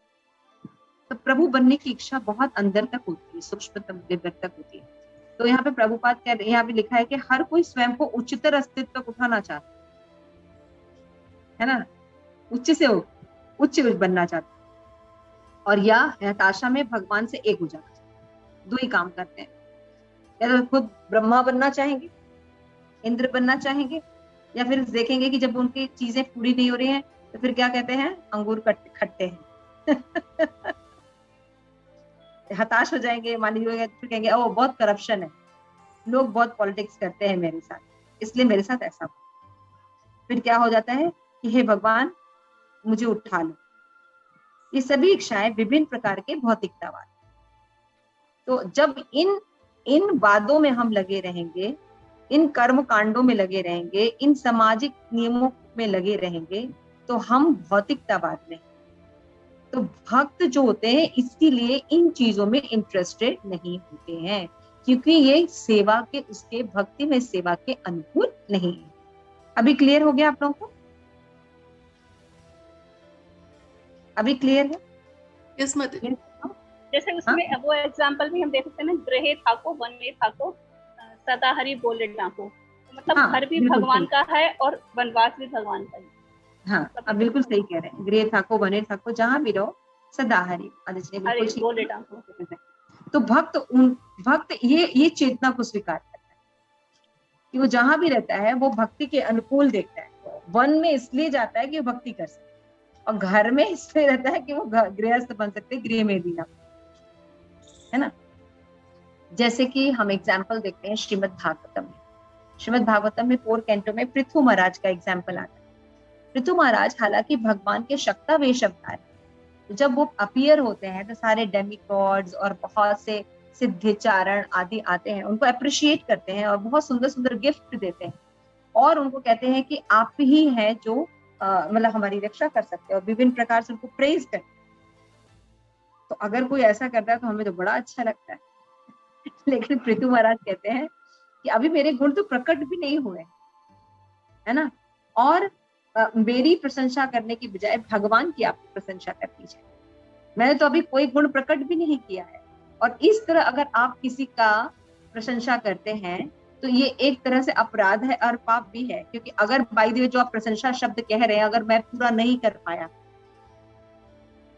तो प्रभु बनने की इच्छा बहुत अंदर तक होती है, सूक्ष्मतम लेवल तक होती है। तो यहाँ पे प्रभुपाद यहाँ पे लिखा है कि हर कोई स्वयं को उच्चतर अस्तित्व तक उठाना चाहता है ना, उच्च से उच्च बनना चाहता है, और या हताशा में भगवान से एक हो जाना चाहता। दो ही काम करते हैं, या तो खुद ब्रह्मा बनना चाहेंगे, इंद्र बनना चाहेंगे, या फिर देखेंगे कि जब उनकी चीजें पूरी नहीं हो रही हैं तो फिर क्या कहते हैं? अंगूर खट्टे हैं। हताश हो जाएंगे, मान लीजिए, फिर कहेंगे ओ बहुत करप्शन है, लोग बहुत पॉलिटिक्स करते हैं मेरे साथ, इसलिए मेरे साथ ऐसा हो। फिर क्या हो जाता है कि हे भगवान मुझे उठा लो। ये सभी इच्छाएं विभिन्न प्रकार के भौतिकतावाद। तो जब इन वादों में हम लगे रहेंगे, इन कर्म कांडों में लगे रहेंगे, इन सामाजिक नियमों में लगे रहेंगे, तो हम भौतिकतावाद में। तो भक्त जो होते हैं इसीलिए इन चीजों में इंटरेस्टेड नहीं होते हैं, क्योंकि ये सेवा के, उसके भक्ति में सेवा के अनुकूल नहीं है। अभी क्लियर हो गया आप लोगों को? अभी क्लियर है? यस मत जैसे उसमें वो एग्जांपल भी हम देख सकते हैं ना, ग्रहे थाको वन में थाको सदा हरि बोले डाको। तो मतलब घर भी भगवान का है और वनवास भी भगवान का है। हाँ, अब बिल्कुल सही कह रहे हैं। गृह थाको वने थाको, जहां भी रहो सदा हरि बोले डाको। तो भक्त ये चेतना को स्वीकार करता है कि वो जहां भी रहता है वो भक्ति के अनुकूल देखता है। वन में इसलिए जाता है कि वो भक्ति कर सके, और घर में इसलिए रहता है कि वो गृहस्थ बन सकते, गृह में भी ना, है ना। जैसे कि हम एग्जाम्पल देखते हैं श्रीमद् भागवतम में। श्रीमद् भागवतम में 4 कैंटो में पृथु महाराज का एग्जाम्पल आता है। पृथु महाराज हालांकि भगवान के शक्तावेश अवतार है। जब वो अपीयर होते हैं तो सारे डेमिगॉड्स और बहुत से सिद्धिचारण आदि आते हैं, उनको अप्रिशिएट करते हैं और बहुत सुंदर सुंदर गिफ्ट देते हैं। और उनको कहते हैं कि आप ही हैं जो मतलब हमारी रक्षा कर सकते हैं, और विभिन्न प्रकार से उनको प्रेज करते हैं। तो अगर कोई ऐसा करता है तो हमें तो बड़ा अच्छा लगता है। लेकिन पृथु महाराज कहते हैं कि अभी मेरे गुण तो प्रकट भी नहीं हुए, है ना, और मेरी प्रशंसा करने की बजाय भगवान की आपको प्रशंसा करनी चाहिए। मैंने तो अभी कोई गुण प्रकट भी नहीं किया है। और इस तरह अगर आप किसी का प्रशंसा करते हैं तो ये एक तरह से अपराध है और पाप भी है, क्योंकि अगर बाय द वे जो आप प्रशंसा शब्द कह रहे हैं अगर मैं पूरा नहीं कर पाया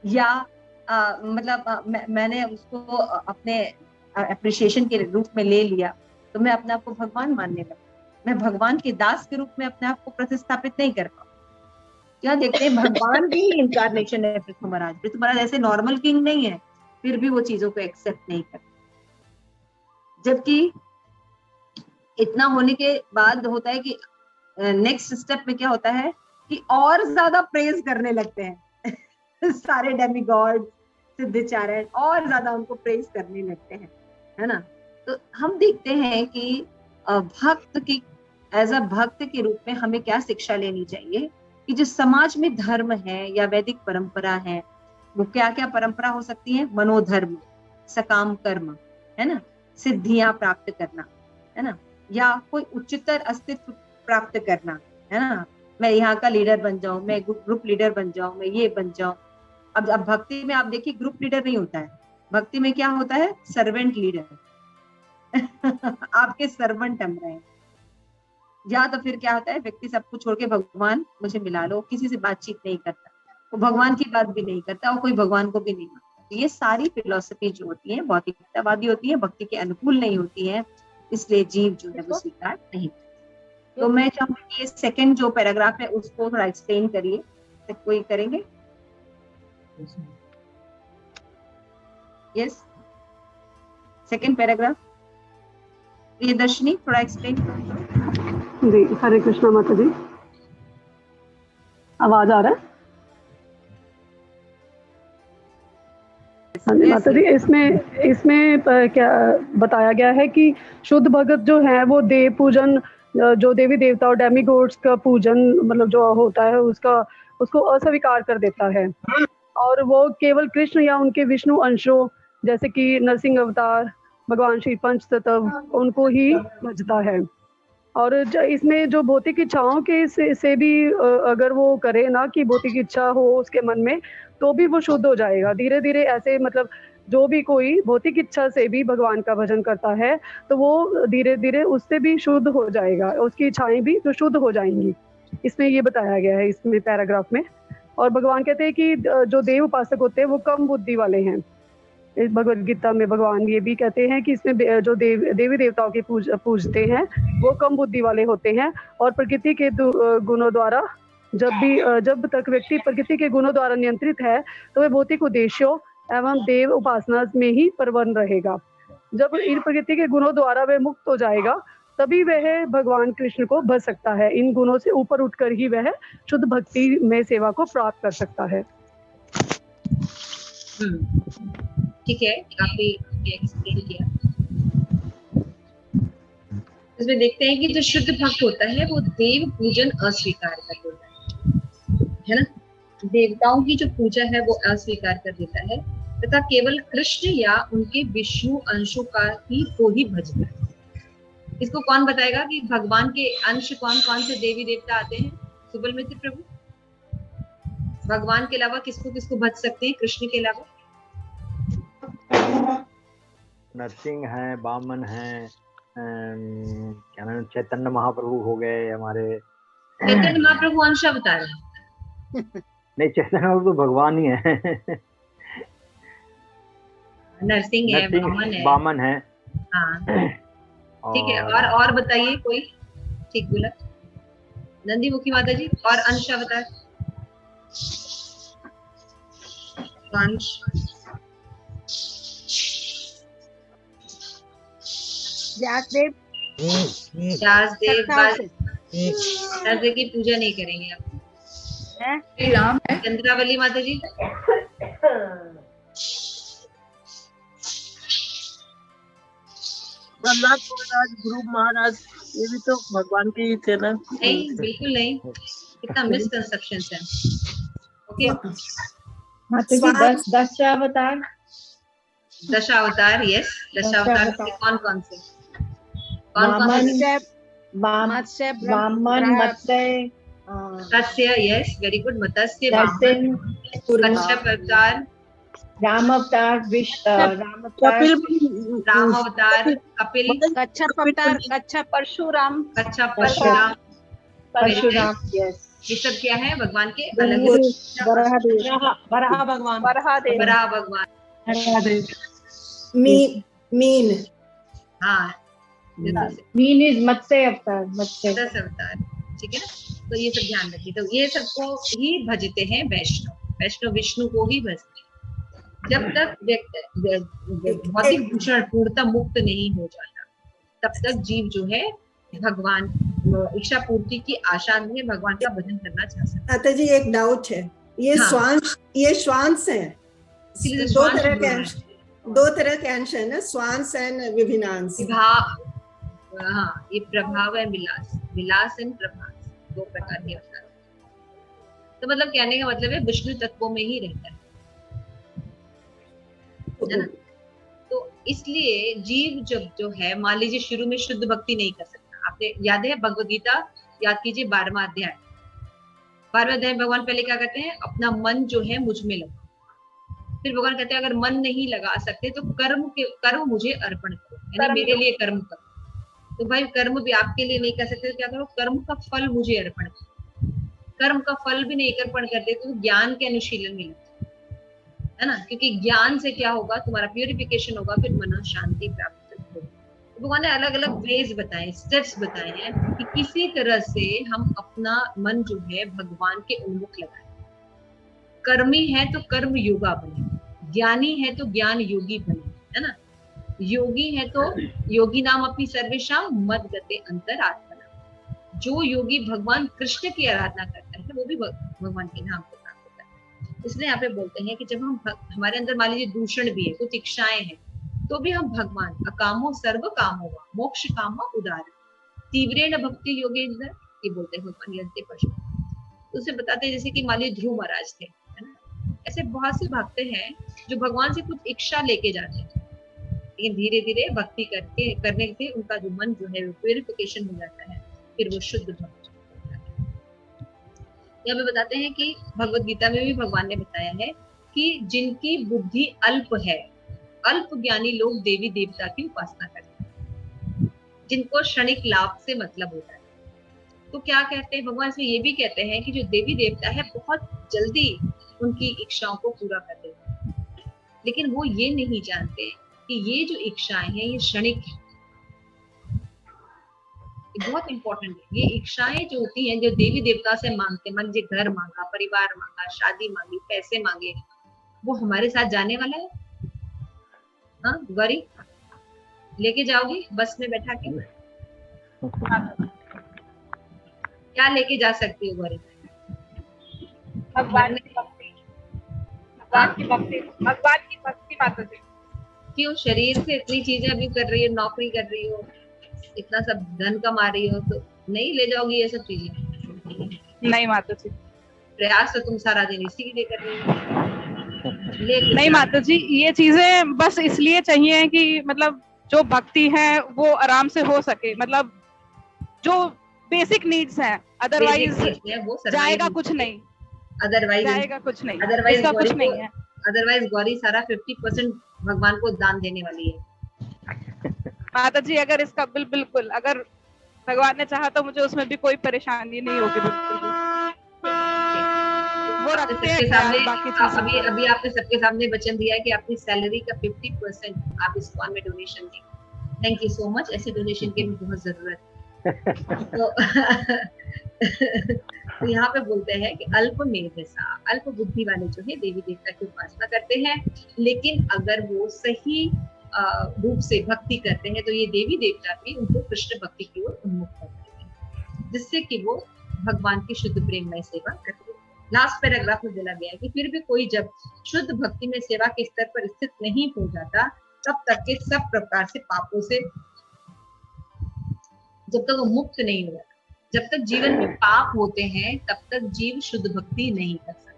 या मैंने उसको अपने अप्रिशिएशन के रूप में ले लिया तो मैं अपने आप को भगवान मानने लगा। मैं भगवान के दास के रूप में अपने आप को प्रतिस्थापित नहीं कर पाऊँ। यहाँ देखते हैं भगवान की इनकारनेशन है पृथु महाराज। पृथु महाराज ऐसे नॉर्मल किंग नहीं है, फिर भी वो चीजों को एक्सेप्ट नहीं करते। जबकि इतना होने के बाद होता है कि नेक्स्ट स्टेप में क्या होता है कि और ज्यादा प्रेज करने लगते हैं सारे डेमिगॉड सिद्धाचार्य और ज्यादा उनको प्रेज करने लगते हैं, है ना। तो हम देखते हैं कि भक्त की एज अ भक्त के रूप में हमें क्या शिक्षा लेनी चाहिए कि जो समाज में धर्म है या वैदिक परंपरा है, वो क्या क्या परंपरा हो सकती है, मनोधर्म, सकाम कर्म, है ना, सिद्धियां प्राप्त करना, है ना, या कोई उच्चतर अस्तित्व प्राप्त करना, है ना, मैं यहाँ का लीडर बन जाऊं, मैं ग्रुप लीडर बन जाऊं, मैं ये बन जाऊं। अब भक्ति में आप देखिए ग्रुप लीडर नहीं होता है, भक्ति में क्या होता है, सर्वेंट लीडर आपके सर्वेंट हम रहे। या तो फिर क्या होता है, व्यक्ति सब कुछ छोड़ के भगवान मुझे मिला लो, किसी से बातचीत नहीं करता, वो भगवान की बात भी नहीं करता और कोई भगवान को भी नहीं मानता। तो ये सारी फिलॉसफी जो होती है भौतिकतावादी होती है, भक्ति के अनुकूल नहीं होती है, इसलिए जीव जो है वो स्वीकार नहीं। तो मैं चाहूंगी कि ये सेकंड जो पैराग्राफ है उसको थोड़ा एक्सप्लेन करिए, तो कोई करेंगे? यस, सेकंड पैराग्राफ प्रियदर्शनी थोड़ा एक्सप्लेन करो। जी, हरे कृष्णा माता जी, आवाज आ रहा है? हाँ जी माता जी, इसमें क्या बताया गया है कि शुद्ध भगत जो है वो देव पूजन, जो देवी देवता और डेमीगॉड्स का पूजन मतलब जो होता है उसको अस्वीकार कर देता है, और वो केवल कृष्ण या उनके विष्णु अंशों जैसे कि नरसिंह अवतार, भगवान श्री पंचतत्व, उनको ही भजता है। और इसमें जो भौतिक इच्छाओं के से भी अगर वो करे ना कि भौतिक इच्छा हो उसके मन में, तो भी वो शुद्ध हो जाएगा धीरे धीरे। ऐसे मतलब जो भी कोई भौतिक इच्छा से भी भगवान का भजन करता है तो वो धीरे धीरे उससे भी शुद्ध हो जाएगा, उसकी इच्छाएं भी जो शुद्ध हो जाएंगी। इसमें ये बताया गया है इसमें पैराग्राफ में। और भगवान कहते हैं कि जो देव उपासक होते हैं वो कम बुद्धि वाले हैं। इस भगवद गीता में भगवान ये भी कहते हैं कि इसमें जो देवी देवताओं के पूजते हैं वो कम बुद्धि वाले होते हैं, और प्रकृति के गुणों द्वारा जब तक व्यक्ति प्रकृति के गुणों द्वारा नियंत्रित है तो वह भौतिक उद्देश्यों एवं देव उपासना में ही प्रवन्न रहेगा। जब इन प्रकृति के गुणों द्वारा वह मुक्त हो जाएगा तभी वह भगवान कृष्ण को भज सकता है। इन गुणों से ऊपर उठकर ही वह शुद्ध भक्ति में सेवा को प्राप्त कर सकता है। ठीक है, काफी एक्सप्लेन किया। इसमें देखते हैं कि जो शुद्ध भक्त होता है वो देव पूजन अस्वीकार कर देता है ना, देवताओं की जो पूजा है वो अस्वीकार कर देता है तथा केवल कृष्ण या उनके विष्णु अंशों का ही को ही भजता है। इसको कौन बताएगा कि भगवान के अंश कौन कौन से देवी देवता आते हैं? सुबल मित्र प्रभु, भगवान के अलावा किसको किसको भज सकते हैं कृष्ण के अलावा? नरसिंह है, बामन है, क्या नाम, चैतन्य महाप्रभु हो गए हमारे। चैतन्य महाप्रभु अंश अवतार है? नहीं, चैतन्य महाप्रभु तो भगवान ही है। नरसिंह है, बामन है। हाँ ठीक है, और बताइए कोई? ठीक बोला नंदी मुखी माता जी। और अंश अवतार? अंश व्यासदेव की पूजा नहीं करेंगे आप? राम है। चंद्रावली माता जी? प्रहलाद महाराज, ध्रुव महाराज, ये भी तो भगवान के ही थे ना। नहीं, बिल्कुल नहीं, कितना मिसकंसेप्शन है। ओके माता जी, 10 अवतार। दशावतार, यस, दशावतार कौन कौन से? वामन, मत्स्य, मत्स्य, यस, वेरी गुड, मत्स्य, वामन, कच्छप अवतार, राम अवतार, राम अवतार, कपिल, कच्छप अवतार, कच्छप, परशुराम, परशुराम, यस। ये सब क्या है भगवान के अलग वराह भगवान, मीन, हाँ, मीन इज मत्स्य अवतार, मत्स्य अवतार, ठीक है ना। तो ये सब ध्यान रखिए। तो ये सबको ही भजते हैं वैष्णव विष्णु को ही भजते हैं। जब तक भौतिक दूषण पूर्णतः मुक्त नहीं हो जाता, तब तक जीव जो है भगवान इच्छा पूर्ति की आशा में भगवान का भजन करना चाह सकता है। माता जी एक डाउट है, ये श्वांस है, दो तरह के अंश है ना, श्वांस एंड विभिन्नांश। हाँ, ये प्रभाव है, विलास एंड प्रभास, दो प्रकार के अवतार। तो मतलब कहने का मतलब है विष्णु तत्वों में ही रहता है ना। तो इसलिए जीव जब जो है, मान लीजिए शुरू में शुद्ध भक्ति नहीं कर सकता। आपने याद है भगवद गीता, याद कीजिए 12वां अध्याय। 12वें अध्याय भगवान पहले क्या कहते हैं, अपना मन जो है मुझ में लगा। फिर भगवान कहते हैं अगर मन नहीं लगा सकते तो कर्म मुझे अर्पण करो, यानी मेरे लिए कर्म करो। तो भाई कर्म भी आपके लिए नहीं कर सकते तो क्या करो, कर्म का फल मुझे अर्पण करो। कर्म का फल भी नहीं अर्पण करते तो ज्ञान के अनुशीलन में है ना, क्योंकि ज्ञान से क्या होगा, तुम्हारा प्यूरिफिकेशन होगा, फिर मन शांति प्राप्त होगी। तो भगवान ने अलग अलग वेज बताए, स्टेप्स बताए हैं कि किसी तरह से हम अपना मन जो है भगवान के उन्मुख लगाए। कर्मी है तो कर्म योगा बने, ज्ञानी है तो ज्ञान योगी बने, है ना। योगी है तो योगी नाम अपनी सर्वेशाम मद गते अंतरात्मना। जो योगी भगवान कृष्ण की आराधना करता है वो भी भगवान के नाम को प्राप्त होता है। इसलिए यहाँ पे बोलते हैं कि जब हम हमारे अंदर मान लीजिए दूषण भी है, कुछ इच्छाएं हैं, तो भी हम भगवान अकामो सर्व कामो वा मोक्ष कामो उदार तीव्रेण भक्ति योगेंद्र, ये बोलते हैं भगवान यंते पशु। उसे बताते हैं जैसे कि मान लीजिए ध्रुव महाराज थे, है ना। ऐसे बहुत से भक्त हैं जो भगवान से कुछ इच्छा लेके जाते हैं, लेकिन धीरे धीरे भक्ति करने से उनका जो मन जो है वो प्यूरिफिकेशन हो जाता है, फिर वो शुद्ध भक्त होता है। यहाँ पे बताते हैं कि भगवत गीता में भी भगवान ने बताया है कि जिनकी बुद्धि अल्प है, अल्प ज्ञानी लोग देवी देवता की उपासना करते हैं, जिनको क्षणिक लाभ से मतलब होता है। तो क्या कहते हैं भगवान से ये भी कहते हैं कि जो देवी देवता है बहुत जल्दी उनकी इच्छाओं को पूरा कर देते हैं, लेकिन वो ये नहीं जानते कि ये जो इच्छाएं हैं ये क्षणिक है। बहुत इंपॉर्टेंट है। ये इच्छाएं जो होती हैं, जो देवी देवता से मांगते, मान लीजिए घर मांगा, परिवार मांगा, शादी मांगी, पैसे मांगे, वो हमारे साथ जाने वाला है? हाँ गौरी, लेके जाओगी बस में बैठा के? क्या लेके जा सकती हो गौरी? भगवान की भक्ति, भगवान की भक्ति, भगवान की भक्ति माता जी। क्यों? शरीर से इतनी चीजें अभी कर रही हो, नौकरी कर रही हो, इतना सब धन कमा रही हो, तो नहीं ले जाओगी ये सब चीजें? नहीं माता जी। प्रयास तो तुम सारा दिन इसी के लिए कर रही हो। नहीं माता जी, ये चीजें बस इसलिए चाहिए कि मतलब जो भक्ति है वो आराम से हो सके, मतलब जो बेसिक नीड्स हैं, अदरवाइज जाएगा कुछ नहीं, अदरवाइज जाएगा कुछ नहीं, अदरवाइज इसका कुछ नहीं है। अदरवाइज गौरी सारा 50% भगवान को दान देने वाली है। माता जी अगर इसका बिल्कुल अगर भगवान ने चाहा तो मुझे उसमें भी कोई परेशानी नहीं होगी, बिल्कुल वो रखते हैं सामने। बाकी चीजें अभी आपने सबके सामने वचन दिया है कि अपनी सैलरी का 50% आप इस्कॉन में डोनेशन देंगे। थैंक यू सो मच, ऐसे डोनेशन की भी बहुत जरूरत है। तो यहाँ पे बोलते हैं कि अल्प मेधसा, अल्प बुद्धि वाले जो है देवी देवता की उपासना करते हैं, लेकिन अगर वो सही रूप से भक्ति करते हैं तो ये देवी देवता भी उनको कृष्ण भक्ति की ओर उन्मुख करते हैं, जिससे कि वो भगवान की शुद्ध प्रेममय सेवा करते हैं। लास्ट पैराग्राफ में बोला गया है कि फिर भी कोई जब शुद्ध भक्ति में सेवा के स्तर पर स्थित नहीं हो जाता, तब तक के सब प्रकार से पापों से जब तक वो मुक्त नहीं हो जाता। जब तक जीवन में पाप होते हैं तब तक जीव शुद्ध भक्ति नहीं कर सकता।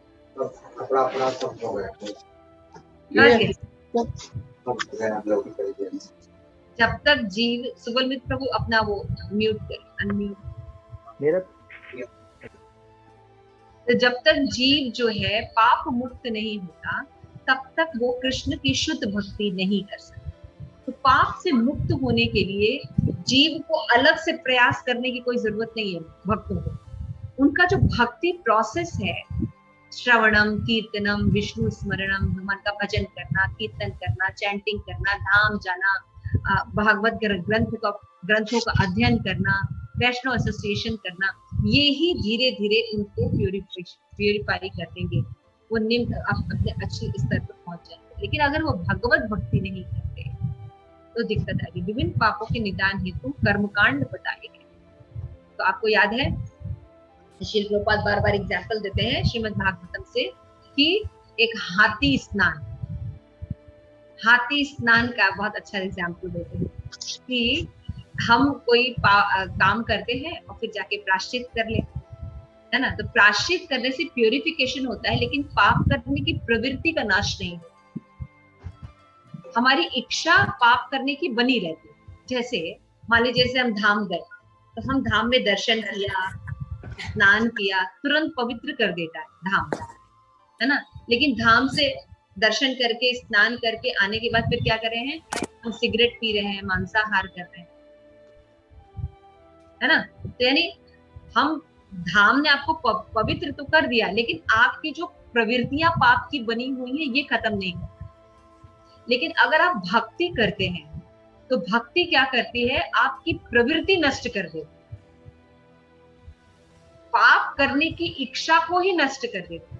जब तक जीव, सुबलमित प्रभु अपना वो म्यूट करें, अनम्यूट मेरा। तो जब तक जीव जो है पाप मुक्त नहीं होता तब तक वो कृष्ण की शुद्ध भक्ति नहीं कर सकता। तो पाप से मुक्त होने के लिए जीव को अलग से प्रयास करने की कोई जरूरत नहीं है। भक्तों को उनका जो भक्ति प्रोसेस है, श्रवणम, कीर्तनम, विष्णु स्मरणम, भगवान का भजन करना, कीर्तन करना, चैंटिंग करना, धाम जाना, भागवत ग्रंथों का अध्ययन करना, वैष्णव एसोसिएशन करना, ये ही धीरे धीरे उनको प्यूरिफाई कर देंगे। वो निम्न अपने अच्छे स्तर पर पहुंच जाएंगे। लेकिन अगर वो भगवत भक्ति नहीं करते तो दिक्कत आएगी। विभिन्न पापों के निदान हेतु कर्मकांड बताए गए। तो आपको याद है श्रील प्रभुपाद बार बार एग्जाम्पल देते हैं श्रीमद् भागवतम से कि एक हाथी स्नान का बहुत अच्छा एग्जाम्पल देते हैं कि हम कोई काम करते हैं और फिर जाके प्रायश्चित कर ले, है ना। तो प्रायश्चित करने से प्यूरिफिकेशन होता है, लेकिन पाप करने की प्रवृत्ति का नाश नहीं होता। हमारी इच्छा पाप करने की बनी रहती है। जैसे मान लीजिए जैसे हम धाम गए तो हम धाम में दर्शन किया, स्नान किया, तुरंत पवित्र कर देता है धाम, है ना। लेकिन धाम से दर्शन करके स्नान करके आने के बाद फिर क्या कर रहे हैं, हम सिगरेट पी रहे हैं, मांसाहार कर रहे हैं, है ना। तो यानी हम धाम ने आपको पवित्र तो कर दिया, लेकिन आपकी जो प्रवृत्तियां पाप की बनी हुई है ये खत्म नहीं होती। लेकिन अगर आप भक्ति करते हैं तो भक्ति क्या करती है, आपकी प्रवृत्ति नष्ट कर देती, पाप करने की इच्छा को ही नष्ट कर देती।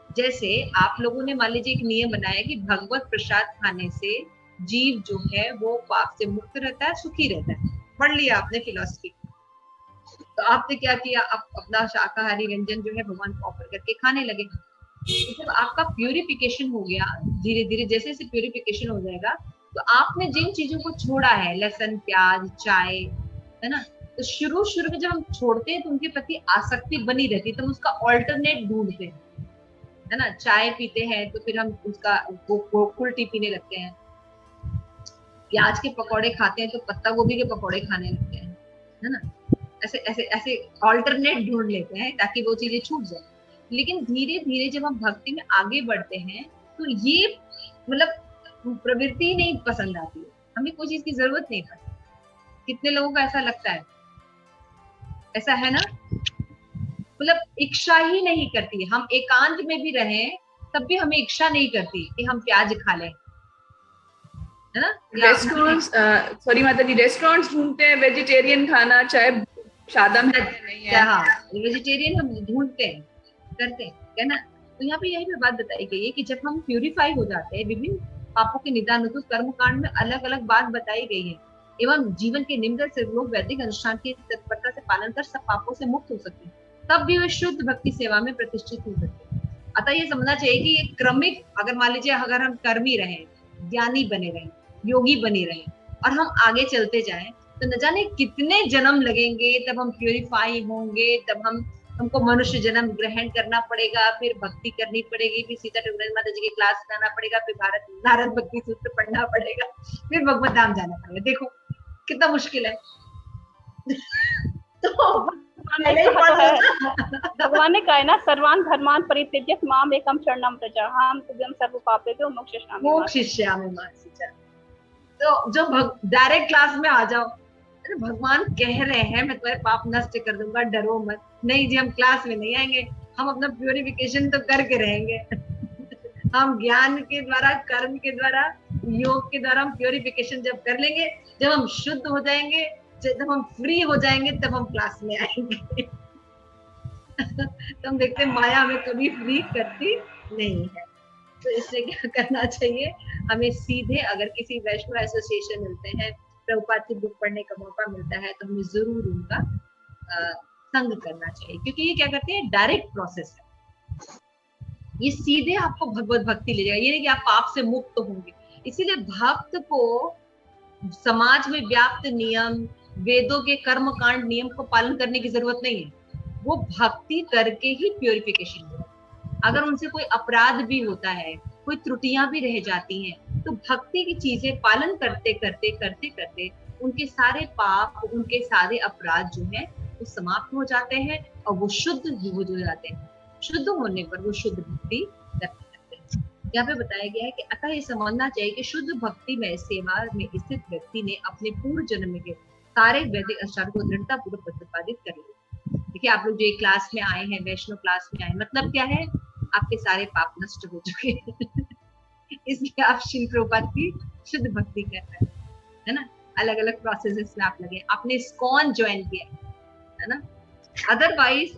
जैसे आप लोगों ने मान लीजिए एक नियम बनाया कि भगवत प्रसाद खाने से जीव जो है वो पाप से मुक्त रहता है, सुखी रहता है। पढ़ लिया आपने फिलॉसफी। तो आपने क्या किया, आप अपना शाकाहारी व्यंजन जो है भगवान को ऑफर करके खाने लगे। तो जब आपका प्यूरिफिकेशन हो गया, धीरे धीरे जैसे जैसे प्यूरिफिकेशन हो जाएगा तो आपने जिन चीजों को छोड़ा है, लहसुन, प्याज, चाय, है ना, तो शुरू में जब हम छोड़ते हैं तो उनके प्रति आसक्ति बनी रहती है, तो हम उसका ऑल्टरनेट ढूंढते हैं, है ना। चाय पीते हैं तो फिर हम उसका गोकुल टी पीने लगते हैं, प्याज के पकौड़े खाते हैं तो पत्ता गोभी के पकौड़े खाने लगते हैं, है ना। ऐसे ऐसे ऐसे ऑल्टरनेट ढूंढ लेते हैं ताकि वो चीजें छूट जाए। लेकिन धीरे धीरे जब हम भक्ति में आगे बढ़ते हैं तो ये मतलब प्रवृत्ति नहीं पसंद आती है, हमें कोई चीज की जरूरत नहीं पड़ती। कितने लोगों को ऐसा लगता है, ऐसा है ना, मतलब इच्छा ही नहीं करती। हम एकांत में भी रहें तब भी हमें इच्छा नहीं करती कि हम प्याज खा लें, है ना। रेस्टोरेंट्स, सॉरी माता जी, रेस्टोरेंट्स ढूंढते हैं वेजिटेरियन खाना, चाहे शादा में नहीं है, हाँ वेजिटेरियन हम ढूंढते हैं, करते हैं, है ना। तो यहाँ पे यही पे बात बताई गई है कि जब हम प्यूरिफाई हो जाते हैं, विभिन्न पापों के निदान हेतु कर्मकांड में अलग अलग बात बताई गई है, एवं जीवन के निम्न से लोग वैदिक अनुष्ठान की तत्परता से पालन कर सब पापों से मुक्त हो सकते हैं, तब भी वे शुद्ध भक्ति सेवा में प्रतिष्ठित हो सकते हैं। अतः ये समझना चाहिए कि ये क्रमिक, अगर मान लीजिए अगर हम कर्मी रहे, ज्ञानी बने रहे, योगी बने रहे और हम आगे चलते जाएं तो न जाने कितने जन्म लगेंगे, तब हम प्यूरिफाई होंगे, तब हमको मनुष्य जन्म ग्रहण करना पड़ेगा, फिर भक्ति करनी पड़ेगी, फिर सीता टुकड़न माता जी की क्लास जाना पड़ेगा, फिर नारद भक्ति सूत्र पढ़ना पड़ेगा, फिर भगवत धाम जाना पड़ेगा। देखो कितना मुश्किल है। तो भगवान ने कहा है ना, सर्वान धर्मान परित्यज्य माम एकम शरणम व्रज, हम तुभ्यम सर्व पापेभ्यो मोक्षयिष्यामि मा शुचः। तो जो डायरेक्ट क्लास में आ जाओ, भगवान कह रहे हैं मैं तुम्हारे पाप नष्ट कर दूंगा, डरो मत। नहीं जी, हम क्लास में नहीं आएंगे, हम अपना प्यूरिफिकेशन तो करके रहेंगे। हम ज्ञान के द्वारा, कर्म के द्वारा, योग के द्वारा हम प्यूरिफिकेशन जब कर लेंगे, जब हम शुद्ध हो जाएंगे, जब हम फ्री हो जाएंगे, तब हम क्लास में आएंगे। तो हम देखते हैं माया हमें कभी फ्री करती नहीं है। तो इसलिए क्या करना चाहिए, हमें सीधे अगर किसी वैष्णव एसोसिएशन मिलते हैं, प्रभुपाद की बुक पढ़ने का मौका मिलता है, तो हमें जरूर उनका संग करना चाहिए, क्योंकि ये क्या करते हैं, डायरेक्ट प्रोसेस है, ये सीधे आपको भगवत भक्ति ले जाएगा। ये नहीं कि आप पाप से मुक्त होंगे। इसीलिए भक्त को समाज में व्याप्त नियम, वेदों के कर्म कांड नियम को पालन करने की जरूरत नहीं है। वो भक्ति करके ही प्योरिफिकेशन होगा। अगर उनसे कोई अपराध भी होता है, कोई त्रुटियां भी रह जाती हैं, तो भक्ति की चीजें पालन करते करते करते करते उनके सारे पाप, उनके सारे अपराध जो है वो समाप्त हो जाते हैं और वो शुद्ध हो जाते हैं। शुद्ध होने पर वो शुद्ध भक्ति करते हैं। यहाँ पे बताया गया है कि अतः ये समझना चाहिए कि शुद्ध भक्ति में सेवा में स्थित व्यक्ति ने अपने पूर्व जन्म के सारे वैदिक आचार को दृढ़ता पूर्वक प्रतिपादित कर लिया। देखिए आप लोग जो क्लास में आए हैं, वैष्णव क्लास में आए, मतलब क्या है, आपके सारे पाप नष्ट हो चुके हैं इसलिए आप श्री प्रभुपाद की शुद्ध भक्ति कर रहे हैं, है ना। अलग अलग प्रोसेसेस में आप लगे, आपने इस्कॉन ज्वाइन किया है ना। अदरवाइज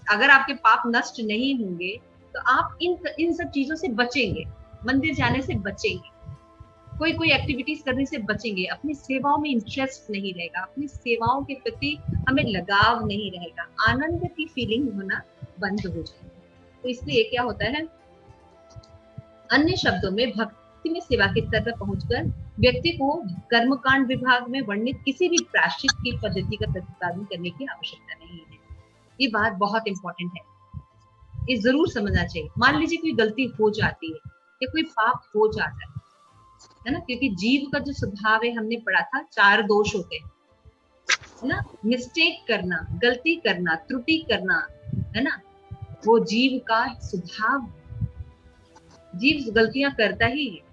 अगर आपके पाप नष्ट नहीं होंगे तो आप इन सब चीजों से बचेंगे, मंदिर जाने से बचेंगे, कोई एक्टिविटीज करने से बचेंगे, अपनी सेवाओं में इंटरेस्ट नहीं रहेगा, अपनी सेवाओं के प्रति हमें लगाव नहीं रहेगा, आनंद की फीलिंग होना बंद हो जाएगी। तो इसलिए क्या होता है, अन्य शब्दों में भक्ति में सेवा के स्तर पर पहुंचकर व्यक्ति को कर्मकांड विभाग में वर्णित किसी भी प्रायश्चित की पद्धति का प्रतिपादन करने की आवश्यकता नहीं है। ये बात बहुत इंपॉर्टेंट है, ये जरूर समझना चाहिए। मान लीजिए कोई गलती हो जाती है या कोई पाप हो जाता है ना, क्योंकि जीव का जो स्वभाव है हमने पढ़ा था 4 दोष होते हैं, है ना। मिस्टेक करना, गलती करना, त्रुटि करना, है ना, वो जीव का स्वभाव, जीव गलतियां करता ही है।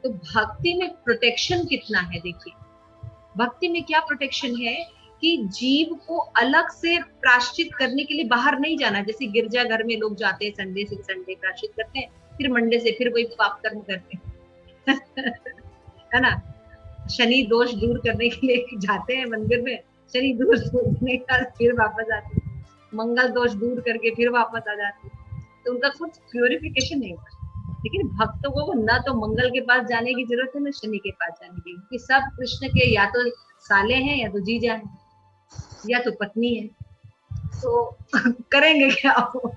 तो भक्ति में प्रोटेक्शन कितना है, देखिए भक्ति में क्या प्रोटेक्शन है कि जीव को अलग से प्रायश्चित करने के लिए बाहर नहीं जाना। जैसे गिरजाघर में लोग जाते हैं, संडे से संडे प्रायश्चित करते हैं, फिर मंडे से फिर वही पाप कर्म करते हैं है ना। शनि दोष दूर करने के लिए जाते हैं मंदिर में, शनि दोष दूर करने के बाद फिर वापस आते हैं, मंगल दोष दूर करके फिर वापस आ जाते हैं। तो उनका कुछ प्योरिफिकेशन नहीं होता। लेकिन भक्तों को ना तो मंगल के पास जाने की जरूरत है, ना शनि के पास जाने की, क्योंकि सब कृष्ण के या तो साले हैं, या तो जीजा है, या तो पत्नी है। तो करेंगे क्या वो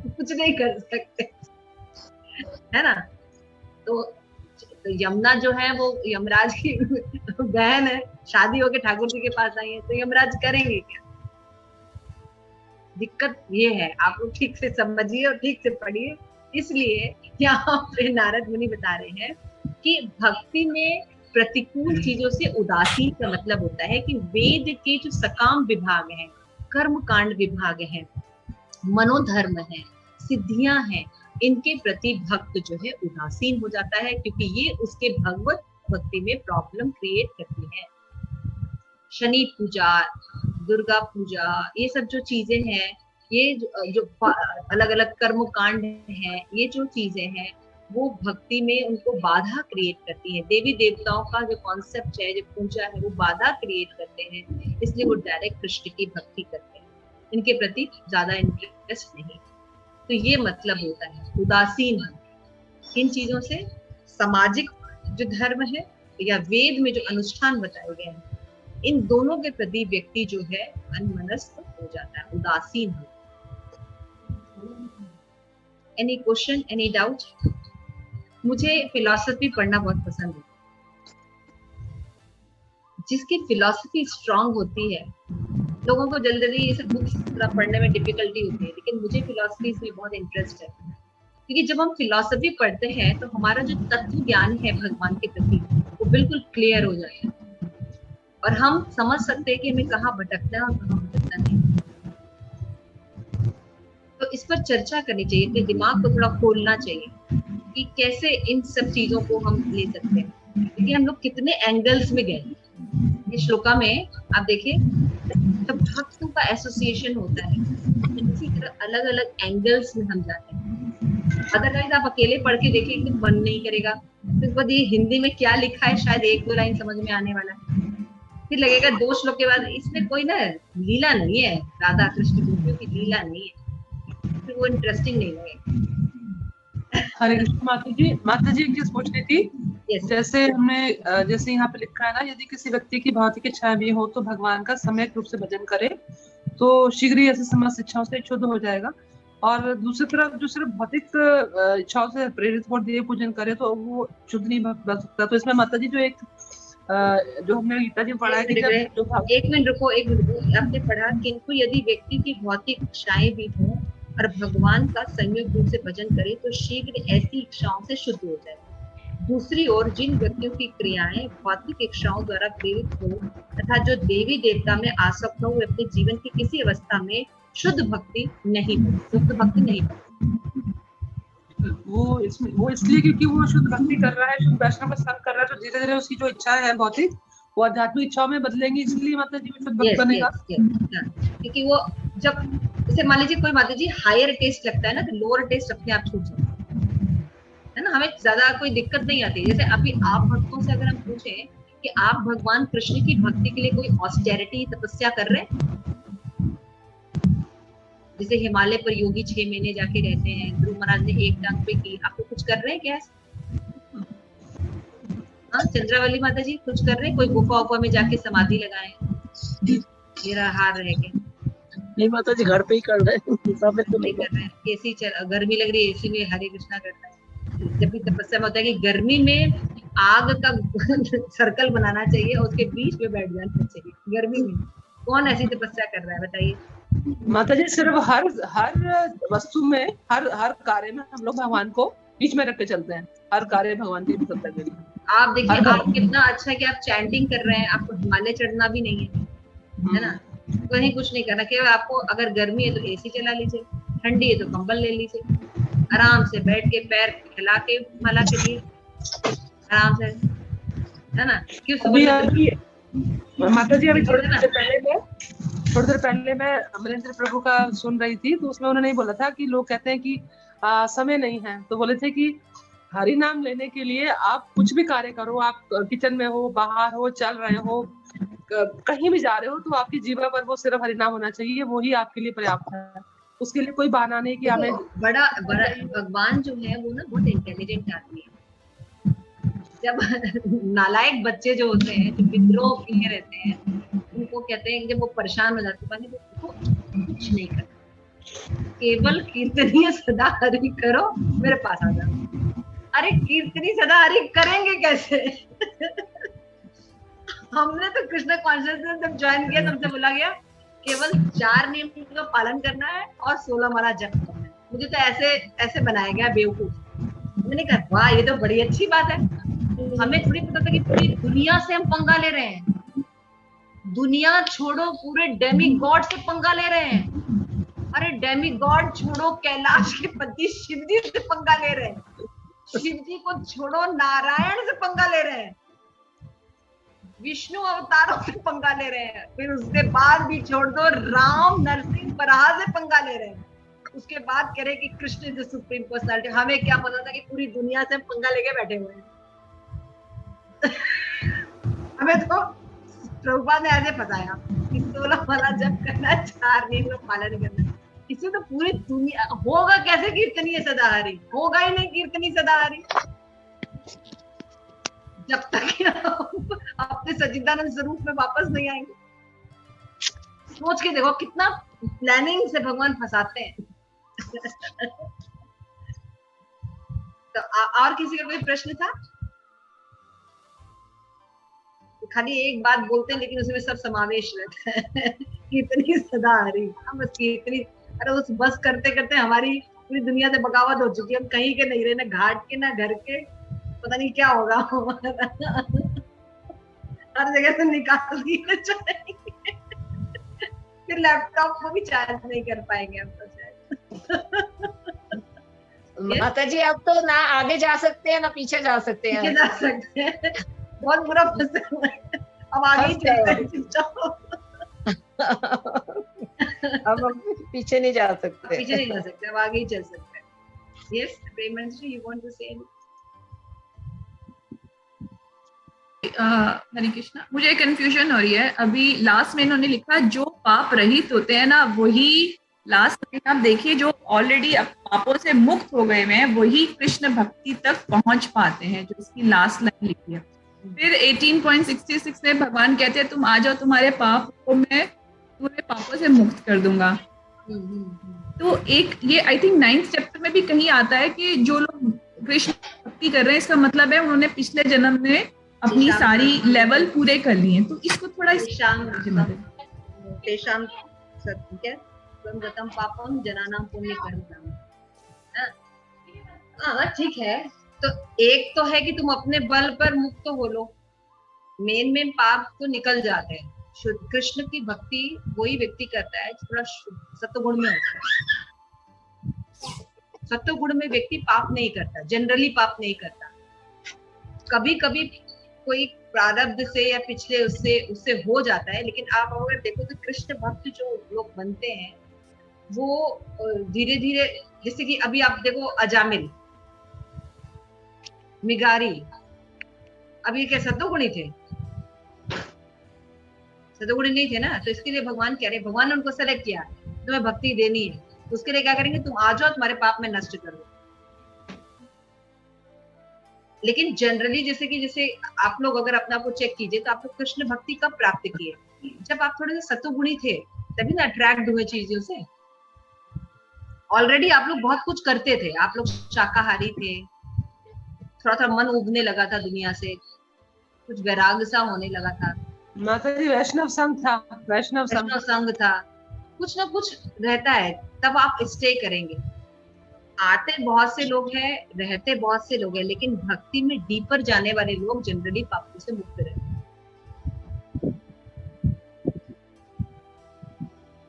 कुछ नहीं कर सकते, है ना। तो यमुना जो है वो यमराज की बहन है, शादी होके ठाकुर जी के पास आई है, तो यमराज करेंगे क्या। दिक्कत ये है, आप लोग ठीक से समझिए और ठीक से पढ़िए। इसलिए यहाँ पे नारद मुनि बता रहे हैं कि भक्ति में प्रतिकूल चीजों से उदासीन का मतलब होता है कि वेद के जो सकाम विभाग हैं, कर्म कांड विभाग हैं, मनोधर्म है, सिद्धियां हैं, इनके प्रति भक्त जो है उदासीन हो जाता है, क्योंकि ये उसके भगवत भक्ति में प्रॉब्लम क्रिएट करती है। शनि पूजा, दुर्गा पूजा, ये सब जो चीजें हैं, ये जो अलग अलग कर्म कांड हैं, ये जो चीजें हैं वो भक्ति में उनको बाधा क्रिएट करती है। देवी देवताओं का जो कॉन्सेप्ट है, जो पूजा है, वो बाधा क्रिएट करते हैं, इसलिए वो डायरेक्ट कृष्ण की भक्ति करते हैं, इनके प्रति ज्यादा इंटरेस्ट नहीं। तो ये मतलब होता है उदासीन इन चीजों से। सामाजिक जो धर्म है या वेद में जो अनुष्ठान बताए गए हैं, इन दोनों के प्रति व्यक्ति जो है अनमनस्क हो जाता है, उदासीन हो। Any question, any doubt? मुझे फिलॉसफी पढ़ना बहुत पसंद है। जिसकी फिलॉसफी स्ट्रांग होती है, लोगों को जल्दी ये सब बुक्स पढ़ने में डिफिकल्टी होती है, लेकिन मुझे फिलॉसफी में बहुत इंटरेस्ट है, क्योंकि जब हम फिलॉसफी पढ़ते हैं तो हमारा जो तत्व ज्ञान है भगवान के प्रति वो बिल्कुल क्लियर हो जाता है, और हम समझ सकते हैं कि हमें कहाँ भटकना है और कहाँ भटकना नहीं। तो इस पर चर्चा करनी चाहिए, अपने दिमाग को थोड़ा खोलना चाहिए कि कैसे इन सब चीजों को हम ले सकते हैं, क्योंकि हम लोग कितने एंगल्स में गए। इस श्लोका में आप देखिए, जब भक्तों का एसोसिएशन होता है, इसी तरह अलग अलग एंगल्स में हम जाते हैं। अदरवाइज आप अकेले पढ़ के देखिए तो मन नहीं करेगा। तो बाद ये हिंदी में क्या लिखा है, शायद 1-2 लाइन समझ में आने वाला है, फिर लगेगा 2 श्लोक के बाद इसमें कोई ना लीला नहीं है, राधा कृष्ण गोपियों की लीला नहीं है, फिर वो इंटरेस्टिंग नहीं लगेगा। हरे कृष्ण। माता जी एक चीज पूछनी थी। जैसे हमने जैसे यहाँ पे लिखा है ना, यदि किसी व्यक्ति की भौतिक इच्छाएं भी हो तो भगवान का सम्यक रूप से भजन करे तो शीघ्र ही ऐसे समस्त इच्छाओं से शुद्ध हो जाएगा। और दूसरी तरफ जो सिर्फ भौतिक इच्छाओं से प्रेरित हो देव पूजन करे तो वो शुद्ध नहीं बन सकता। तो इसमें माता जी जो एक जो हमने गीता जी पढ़ा है कि जब एक मिनट रुको, आपने पढ़ा किंतु यदि व्यक्ति की भौतिक इच्छाएं भी हों और भगवान का संयोग रूप से भजन करे तो शीघ्र ऐसी इच्छाओं से शुद्ध हो जाए। दूसरी ओर जिन व्यक्तियों की क्रियाएं भौतिक इच्छाओं द्वारा प्रेरित हो तथा जो देवी देवता में आसक्त हो, वे अपने जीवन की किसी अवस्था में शुद्ध भक्ति नहीं बन वो इसलिए क्योंकि वो शुद्ध भक्ति कर रहा है, शुद्ध वैष्णव का संग कर रहा है, तो धीरे धीरे उसकी जो इच्छा है भौतिक वो आध्यात्मिक इच्छाओं में बदलेंगी, इसलिए माता जी शुद्ध भक्त बनेगा। क्योंकि वो जब जैसे मान लीजिए कोई माता जी हायर टेस्ट लगता है ना, तो लोअर टेस्ट अपने आप छूट जाता है ना, हमें ज्यादा कोई दिक्कत नहीं आती। जैसे अभी आप भक्तों से अगर हम पूछें कि आप भगवान कृष्ण की भक्ति के लिए कोई ऑस्टेरिटी तपस्या कर रहे हैं, जैसे हिमालय पर योगी 6 महीने जाके रहते हैं, ध्रुव महाराज ने एक टांग पे की, आप कुछ कर रहे हैं क्या? हाँ, चंद्रावली माता जी कुछ कर रहे हैं? कोई गुफा उफा में जाके समाधि लगाए, मेरा हार रह गया? नहीं माता जी, घर पे ही कर रहे हैं, तो नहीं कर रहे हैं। एसी गर्मी लग रही है, एसी में हरे कृष्णा करता है। जब भी तपस्या में होता है कि गर्मी में आग का सर्कल बनाना चाहिए और उसके बीच में बैठ जाना चाहिए, गर्मी में कौन ऐसी तपस्या कर रहा है बताइए? माता जी सिर्फ हर वस्तु में, हर कार्य में हम लोग भगवान को बीच में रख के चलते हैं, हर कार्य भगवान के भीतर करते हैं। आप देखिए, आप कितना अच्छा है कि आप चैंटिंग कर रहे हैं, आपको हिमालय चढ़ना भी नहीं है ना, कहीं कुछ नहीं करना, केवल आपको अगर गर्मी है तो एसी चला लीजिए, ठंडी है तो कंबल ले लीजिए, आराम से बैठ के पैर फैला के माला करिए आराम से, है ना। क्यों माता जी अभी थोड़ी देर पहले मैं अमरेंद्र प्रभु का सुन रही थी, तो उसमें उन्होंने बोला था कि लोग कहते हैं कि समय नहीं है, तो बोले थे कि हरि नाम लेने के लिए आप कुछ भी कार्य करो, आप किचन में हो, बाहर हो, चल रहे हो, कहीं भी जा रहे हो, तो आपकी जीवा पर वो सिर्फ हरि नाम होना चाहिए, वो ही आपके लिए पर्याप्त है। उसके लिए कोई बहाना नहीं कि हमें बड़ा भगवान जो है वो ना बहुत इंटेलिजेंट आदमी है। जब नालायक बच्चे जो होते हैं, जो विद्रोह किए रहते हैं, उनको कहते हैं जब वो परेशान हो जाते हैं तो कुछ नहीं करना, केवल कीर्तनीय सदा हरि करो, मेरे पास आ जाओ। अरे कीर्तनी सदा हरि करेंगे कैसे? हमने तो कृष्ण कॉन्शियसनेस जब ज्वाइन किया तब से बोला गया केवल 4 नियम का पालन करना है और 16 माला जप करना है। मुझे तो ऐसे बनाया गया बेवकूफ। मैंने कहा वाह, ये तो बड़ी अच्छी बात है। हमें थोड़ी पता था कि पूरी दुनिया से हम पंगा ले रहे हैं, दुनिया छोड़ो पूरे डेमी गॉड से पंगा ले रहे हैं। अरे डेमी गॉड छोड़ो, कैलाश के पति शिव जी से पंगा ले रहे हैं, शिव जी को छोड़ो नारायण से पंगा ले रहे हैं, विष्णु अवतारों से पंगा ले रहे हैं, फिर उसके बाद भी छोड़ दो राम नरसिंह बराह से पंगा ले रहे हैं, उसके बाद कह रहे कि Krishna is the supreme personality. हमें क्या पता था कि पूरी दुनिया से पंगा लेके बैठे हुए हैं। हमें तो प्रभुपाद ने ऐसे फंसाया कि 16 माला जप करना है, 4 नियम का पालन करना है। इससे तो पूरी दुनिया होगा कैसे कीर्तनीय सदा हरि? होगा ही नहीं कीर्तनीय सदा हरि जब तक अपने सच्चिदानंद स्वरूप में वापस नहीं आएंगे। सोच के देखो कितना प्लानिंग से भगवान फंसाते हैं। तो और किसी का कोई प्रश्न था? खाली एक बात बोलते हैं लेकिन उसमें सब समावेश रहता है। कीर्तनी सदा हरि, हम बस कीर्तनी, अरे उस बस करते करते हमारी पूरी दुनिया से बगावत हो चुकी है। हम कहीं के नहीं रहे, ना घाट के ना घर के, पता नहीं क्या होगा। हर जगह से निकाल दिए जाएंगे, फिर लैपटॉप को भी चार्ज नहीं कर पाएंगे हम तो शायद। माता जी अब तो ना आगे जा सकते हैं ना पीछे जा सकते हैं। पीछे जा सकते हैं, बहुत बुरा फंसे हुए हैं। अब आगे ही चलते हैं चुपचाप। अब हम पीछे नहीं जा सकते। पीछे नहीं जा सकते, अब आगे ही चल सकते हैं। यस प्रेमंत्री, यू वांट टू से? हरे कृष्णा, मुझे कंफ्यूजन हो रही है। अभी लास्ट में इन्होंने लिखा जो पाप रहित होते हैं ना, वही लास्ट में आप देखिए जो ऑलरेडी पापों से मुक्त हो गए हैं वही कृष्ण भक्ति तक पहुंच पाते हैं, जो इसकी लास्ट लाइन लिखी है। फिर 18.66 में भगवान कहते हैं तुम आ जाओ, तुम्हारे पाप को मैं पूरे पापों से मुक्त कर दूंगा। तो एक ये आई थिंक 9th चैप्टर में भी कहीं आता है कि जो लोग कृष्ण भक्ति कर रहे हैं इसका मतलब है उन्होंने पिछले जन्म में अपनी सारी लेवल पूरे कर लिए हैं। तो इसको थोड़ा तेषां पापम जनानां पुण्यकर्मणाम। हाँ ठीक है, तो एक तो है कि तुम अपने बल पर मुक्त हो लो, मेन पाप तो निकल जाते हैं। शुद्ध कृष्ण की भक्ति वही व्यक्ति करता है थोड़ा सत्वगुण में होता है। सत्वगुण में व्यक्ति पाप नहीं करता, जनरली पाप नहीं करता। कभी कभी कोई प्रारब्ध से या पिछले उससे हो जाता है, लेकिन आप अगर देखो तो कृष्ण भक्त जो लोग बनते हैं वो धीरे धीरे, जैसे कि अभी आप देखो अजामिल, मिगारी, अब ये क्या सत्वगुणी थे? सत्वगुणी नहीं थे ना। तो इसके लिए भगवान कह रहे, भगवान ने उनको सेलेक्ट किया, तुम्हें भक्ति देनी है, तो उसके लिए क्या करेंगे, तुम आ जाओ, तुम्हारे पाप में नष्ट करो। लेकिन जनरली जैसे आप लोग अगर अपना को चेक कीजिए तो आप लोग कृष्ण भक्ति कब प्राप्त किए? जब आप थोड़े से सत्वगुणी थे, तभी ना अट्रैक्ट हुए चीजों से। ऑलरेडी आप लोग बहुत कुछ करते थे, आप लोग शाकाहारी थे, थोड़ा मन उबने लगा था दुनिया से, कुछ वैराग सा होने लगा था। माताजी वैष्णव संघ था, वैष्णव संघ था, कुछ ना कुछ रहता है, तब आप स्टे करेंगे। आते बहुत से लोग हैं, रहते बहुत से लोग हैं, लेकिन भक्ति में डीपर जाने वाले लोग जनरली पापों से मुक्त रहते हैं।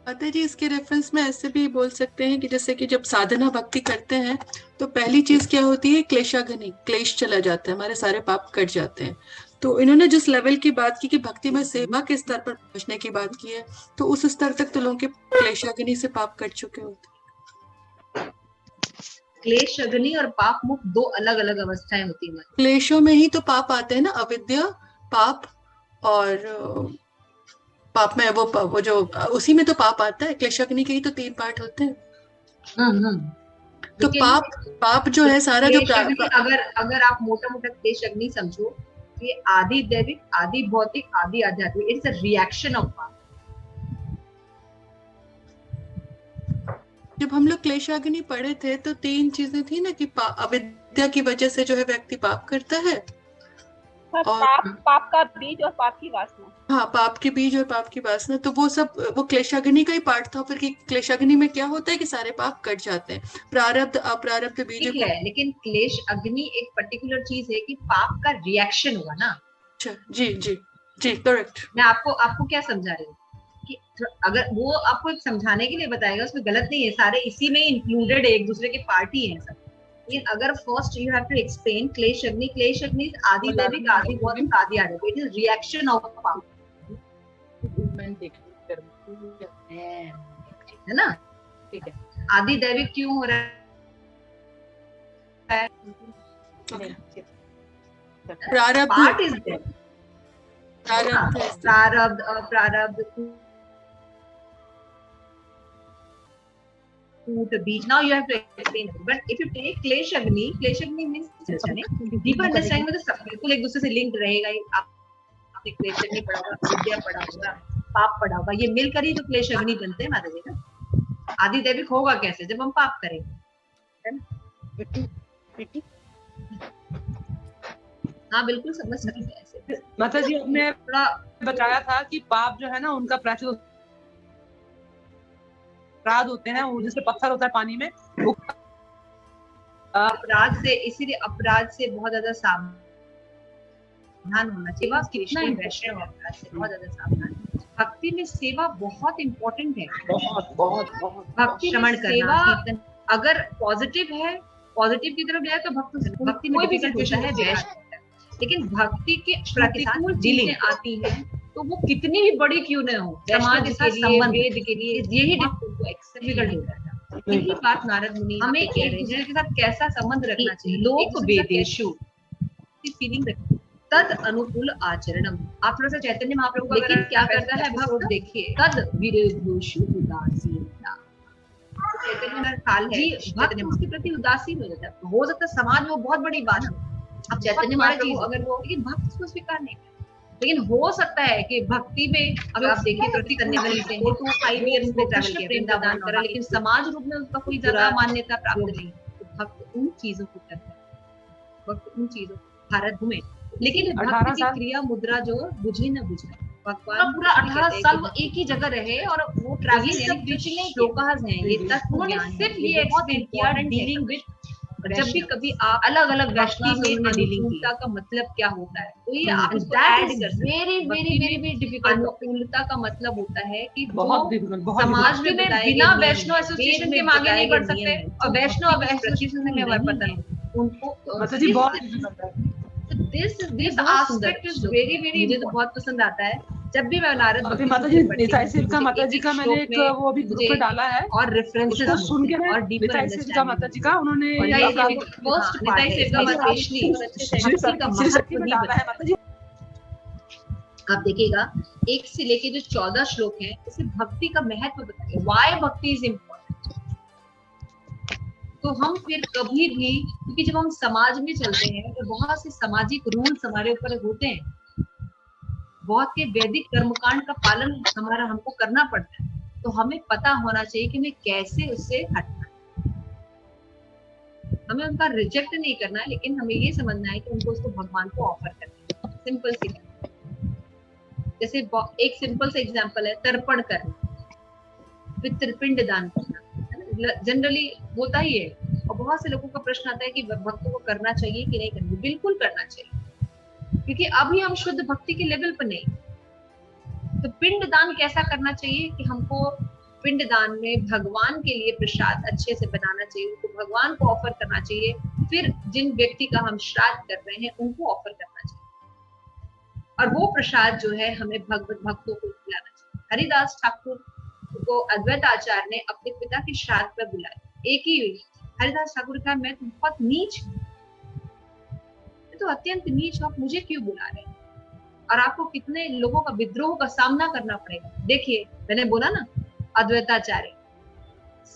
माता जी इसके रेफरेंस में ऐसे भी बोल सकते हैं कि जैसे कि जब साधना भक्ति करते हैं तो पहली चीज क्या होती है, क्लेशाग्नि, क्लेश चला जाता है, हमारे सारे पाप कट जाते हैं। तो इन्होंने जिस लेवल की बात की कि भक्ति में सेवा के स्तर पर पहुंचने की बात की है, तो उस स्तर तक तो लोगों के क्लेशाग्नि से पाप कट चुके होते हैं। क्लेश अग्नि और पाप मुक्त दो अलग अलग अवस्थाएं होती हैं। क्लेशों में ही तो पाप आते हैं ना, अविद्या पाप, और पाप में वो जो उसी में तो पाप आता है। क्लेशाग्नि के ही तो 3 पार्ट होते हैं। तो पाप जो है सारा जो अगर आप मोटा क्लेश अग्नि समझो, ये आदि दैविक, आदि भौतिक, आदि आध्यात्मिक, इट्स अ रिएक्शन ऑफ पाप। जब हम लोग क्लेशाग्नि पढ़े थे तो 3 चीजें थी ना कि अविद्या की वजह से जो है व्यक्ति पाप करता है, और पाप का बीज और पाप की वासना। हाँ, पाप के बीज और पाप की वासना, तो वो सब वो क्लेशाग्नि का ही पार्ट था। फिर क्लेशाग्नि में क्या होता है कि सारे पाप कट जाते हैं, प्रारब्ध अप्रारब्ध बीज है। लेकिन क्लेश अग्नि एक पर्टिकुलर चीज है कि पाप का रिएक्शन हुआ ना। अच्छा, जी जी जी, करेक्ट। मैं आपको क्या समझा रही हूँ कि अगर वो आपको एक समझाने के लिए बताएगा, उसमें गलत नहीं है, सारे इसी में इंक्लूडेड है, एक दूसरे के पार्टी है सब। लेकिन अगर first you have to explain क्लेश अग्नि आदि दैविक, आदि भौतिक, आदि आध्यात्मिक, इट इज रिएक्शन ऑफ पाप, है ना? ठीक है, आदि दैविक क्यों हो रहा है? प्रारब्ध, पार्ट इज देयर, प्रारब्ध अप्रारब्ध, the beach. Now you have to explain it. But if you take Klesh Agni means deeper understanding में तो सब बिल्कुल एक दूसरे से लिंक्ड रहेगा ही। आपने क्लेश अग्नि पढ़ा होगा, विद्या पढ़ा होगा, पाप पढ़ा होगा, ये मिलकर ही तो क्लेश अग्नि बनते हैं माता जी ना। आदि दैविक होगा कैसे? जब हम पाप करेंगे, है ना? हाँ बिल्कुल समझ सकते हैं ऐसे। माता जी आपने बताया था कि पाप जो है ना उनका प्रायश्चित अपराध होते हैं, वो जैसे पत्थर होता है पानी में, वो अपराध से, इसीलिए अपराध से बहुत ज्यादा सावधान होना चाहिए। कृष्ण वैष्णव अपराध से बहुत ज्यादा सावधान। भक्ति में सेवा बहुत इंपॉर्टेंट है, बहुत भक्ति श्रवण करना। अगर पॉजिटिव है, पॉजिटिव की तरफ जाए तो भक्ति में डिफिकल्ट होता है, द्वेष, लेकिन भक्ति के प्रतिकूल चीजें आती हैं तो वो कितनी भी बड़ी क्यों न हो, समाज के लिए, वेद के लिए, यही डिफिकल्ट होता है। यही बात नारद मुनि हमें एक दूसरे के साथ कैसा संबंध रखना चाहिए। लोक वेदेषु फीलिंग रखिए, तद अनुकूल आचरणम। आप थोड़ा सा चैतन्य महाप्रभु का लेकिन क्या करता है भक्त, देखिए, तद विरोधोषु उदासीनता। चैतन्य का काल है, भक्त उसके प्रति उदासीन हो जाता है। हो सकता है समाज में बहुत बड़ी बात हो, अब चैतन्य महाप्रभु अगर वो, लेकिन भक्त उसको स्वीकार नहीं करते। लेकिन हो सकता है कि भक्ति में अगर आप देखिए प्रति करने वाली से 4 to 5 ईयर्स में ट्रैवल किया, वृंदावन करा, लेकिन समाज रूप में उसका कोई ज्यादा मान्यता प्राप्त नहीं। तो भक्त उन चीजों को करता है, भक्त उन चीजों भारत घूमे, लेकिन भक्त की क्रिया मुद्रा जो बुझे न बुझे, भगवान पूरा 18 साल वो एक ही जगह रहे और वो ट्रैवलिंग सब पिछले श्लोकास हैं, ये तत्व ज्ञान सिर्फ ये एक्सप्लेन किया डीलिंग विद। जब भी कभी आप अलग अलग वैष्णव में अनुकूलता का मतलब क्या होता है, तो ये आप इसको ऐड कर सकते हैं। Very very very very difficult. अनुकूलता का मतलब होता है कि समाज में बिना वैष्णव एसोसिएशन के आगे नहीं बढ़ सकते, और वैष्णव एसोसिएशन में पता नहीं उनको। This aspect is very very, मुझे तो बहुत पसंद आता है। जब भी मैं नारद माता जी का मैंने एक वो भी ग्रुप में डाला है और रेफरेंसेस सुन के और डीपर अंडरस्टैंडिंग माता जी का उन्होंने फर्स्ट निताई सेविका माता जी का डाला है माता जी। आप देखिएगा 1 से लेके जो 14 श्लोक हैं, इससे भक्ति का महत्व बताइए, व्हाई भक्ति इज इम्पोर्टेंट। तो हम फिर कभी भी, क्योंकि जब हम समाज में चलते हैं तो बहुत से सामाजिक रूल्स हमारे ऊपर होते हैं, बहुत के वैदिक कर्मकांड का पालन हमको करना पड़ता है, तो हमें पता होना चाहिए कि हमें कैसे उससे हटना है। हमें उनका रिजेक्ट नहीं करना है, लेकिन हमें ये समझना है कि उनको उसको भगवान को ऑफर करना है। सिंपल सी बात। जैसे एक सिंपल सा एग्जांपल है तर्पण करना, पितृपिंड दान करना, जनरली होता ही है। और बहुत से लोगों का प्रश्न आता है कि भक्तों को करना चाहिए कि नहीं करना। बिल्कुल करना चाहिए, क्योंकि अभी हम शुद्ध भक्ति के लेवल पर नहीं। तो पिंड दान कैसा करना चाहिए कि हमको पिंड दान में भगवान के लिए प्रसाद अच्छे से बनाना चाहिए, उनको भगवान को ऑफर करना चाहिए। फिर जिन व्यक्ति का हम श्राद्ध कर रहे हैं उनको ऑफर करना चाहिए, और वो प्रसाद जो है हमें भगवत भक्तों को खिलाना चाहिए। हरिदास ठाकुर को अद्वैत आचार्य ने अपने पिता के श्राद्ध पर बुलाया। एक ही हरिदास ठाकुर का मैं तो बहुत नीच हूँ, तो अत्यंत नीच, आप मुझे क्यों बुला रहे हैं? और आपको कितने लोगों का विद्रोह का सामना करना पड़ेगा। देखिए मैंने बोला ना, अद्वैताचार्य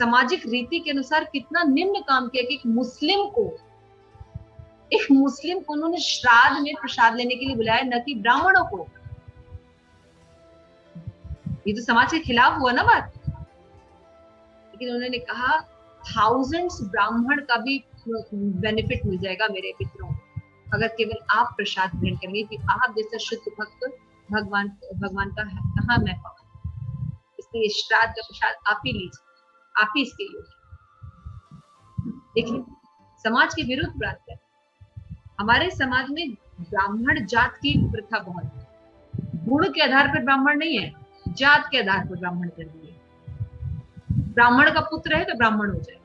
सामाजिक रीति के अनुसार कितना निम्न काम किया कि एक मुस्लिम को उन्होंने श्राद्ध में प्रसाद लेने के लिए बुलाया, न कि ब्राह्मणों को। ये तो समाज के खिलाफ हुआ ना बात। लेकिन उन्होंने कहा थाउजेंड्स ब्राह्मण का भी बेनिफिट मिल जाएगा मेरे पितरों को, अगर केवल आप प्रसाद ग्रहण करेंगे। कि आप जैसा शुद्ध भक्त भगवान का कहाँ मैं पाऊं, इसलिए श्राद्ध का प्रसाद आप ही लीजिए, आप ही इसके योग्य। देखिए समाज के विरुद्ध बात है। हमारे समाज में ब्राह्मण जात की प्रथा बहुत है। गुण के आधार पर ब्राह्मण नहीं है, जात के आधार पर ब्राह्मण कर दिए। ब्राह्मण का पुत्र है तो ब्राह्मण हो जाए।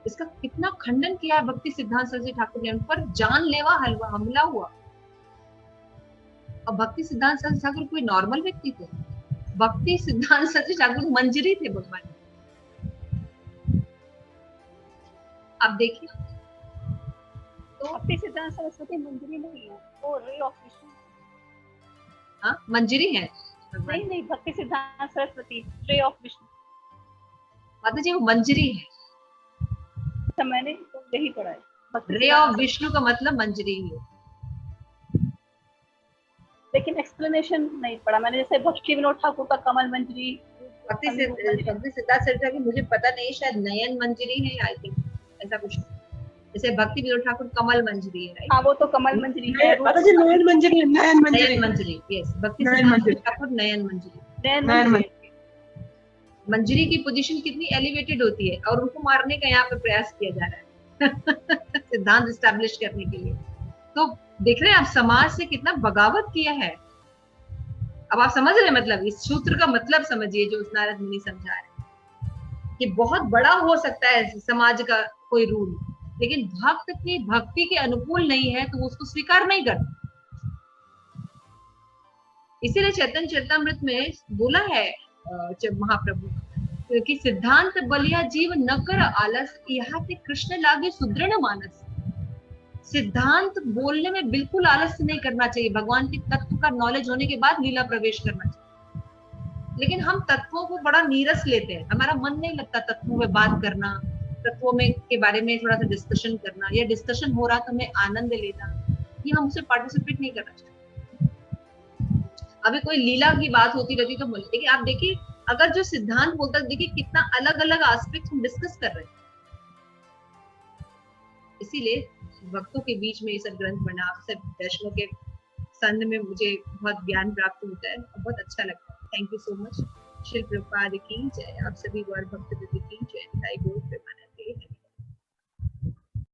इसका कितना खंडन किया है भक्ति सिद्धांत सरस्वती ठाकुर ने, उन पर जानलेवा हमला हुआ। और भक्ति सिद्धांत सरस्वती ठाकुर कोई नॉर्मल व्यक्ति थे? भक्ति सिद्धांत सरस्वती ठाकुर मंजरी थे भगवान। आप देखिए तो भक्ति सिद्धांत सरस्वती मंजरी नहीं है, वो रे ऑफ विष्णु। हाँ मंजरी है। नहीं भक्ति सिद्धांत सरस्वती रे ऑफ विष्णु। माता जी वो मंजरी है। मैंने तो यही पढ़ा है। रे ऑफ विष्णु का मतलब मंजरी है, लेकिन एक्सप्लेनेशन नहीं पढ़ा मैंने। जैसे भक्ति विनोद ठाकुर का कमल मंजरी, भक्ति सिद्धार्थ सरस्वती की मुझे पता नहीं, शायद नयन मंजरी है, आई थिंक ऐसा कुछ। जैसे भक्ति विनोद ठाकुर कमल मंजरी है, राइट? हाँ वो तो कमल मंजरी है। माता जी नयन मंजरी, यस भक्ति सिद्धार्थ ठाकुर नयन मंजरी। मंजरी की पोजीशन कितनी एलिवेटेड होती है, और उनको मारने का यहाँ पे प्रयास किया जा रहा है सिद्धांत एस्टैब्लिश करने के लिए। तो देख रहे हैं आप समाज से कितना बगावत किया है। अब आप समझ रहे हैं, मतलब इस सूत्र का मतलब समझिए जो उस नारद मुनि समझा रहे हैं कि बहुत बड़ा हो सकता है समाज का कोई रूल, लेकिन भक्त की भक्ति के अनुकूल नहीं है तो वो उसको स्वीकार नहीं करता। इसीलिए चैतन्य चरितामृत में बोला है महाप्रभु कि सिद्धांत बलिया जीव न कर आलस, यहाँ पे कृष्ण लागे सुदृढ़ मानस। सिद्धांत बोलने में बिल्कुल आलस्य नहीं करना चाहिए। भगवान के तत्व का नॉलेज होने के बाद लीला प्रवेश करना चाहिए। लेकिन हम तत्वों को बड़ा नीरस लेते हैं, हमारा मन नहीं लगता तत्वों में बात करना, तत्वों में के बारे में थोड़ा सा डिस्कशन करना, या डिस्कशन हो रहा तो हमें आनंद लेना, ये हम उसे पार्टिसिपेट नहीं करना चाहिए। अभी कोई लीला की बात होती रहती तो बोलते, लेकिन आप देखिए अगर जो सिद्धांत बोलता, देखिए कितना अलग अलग एस्पेक्ट हम डिस्कस कर रहे हैं। इसीलिए भक्तों के बीच में ये सब ग्रंथ पढ़ना, आप सब दर्शनों के संग में मुझे बहुत ज्ञान प्राप्त होता है और बहुत अच्छा लगता है। Thank you so much. शिल प्रभुपाद की जय। आप सभी गौर भक्त की जय।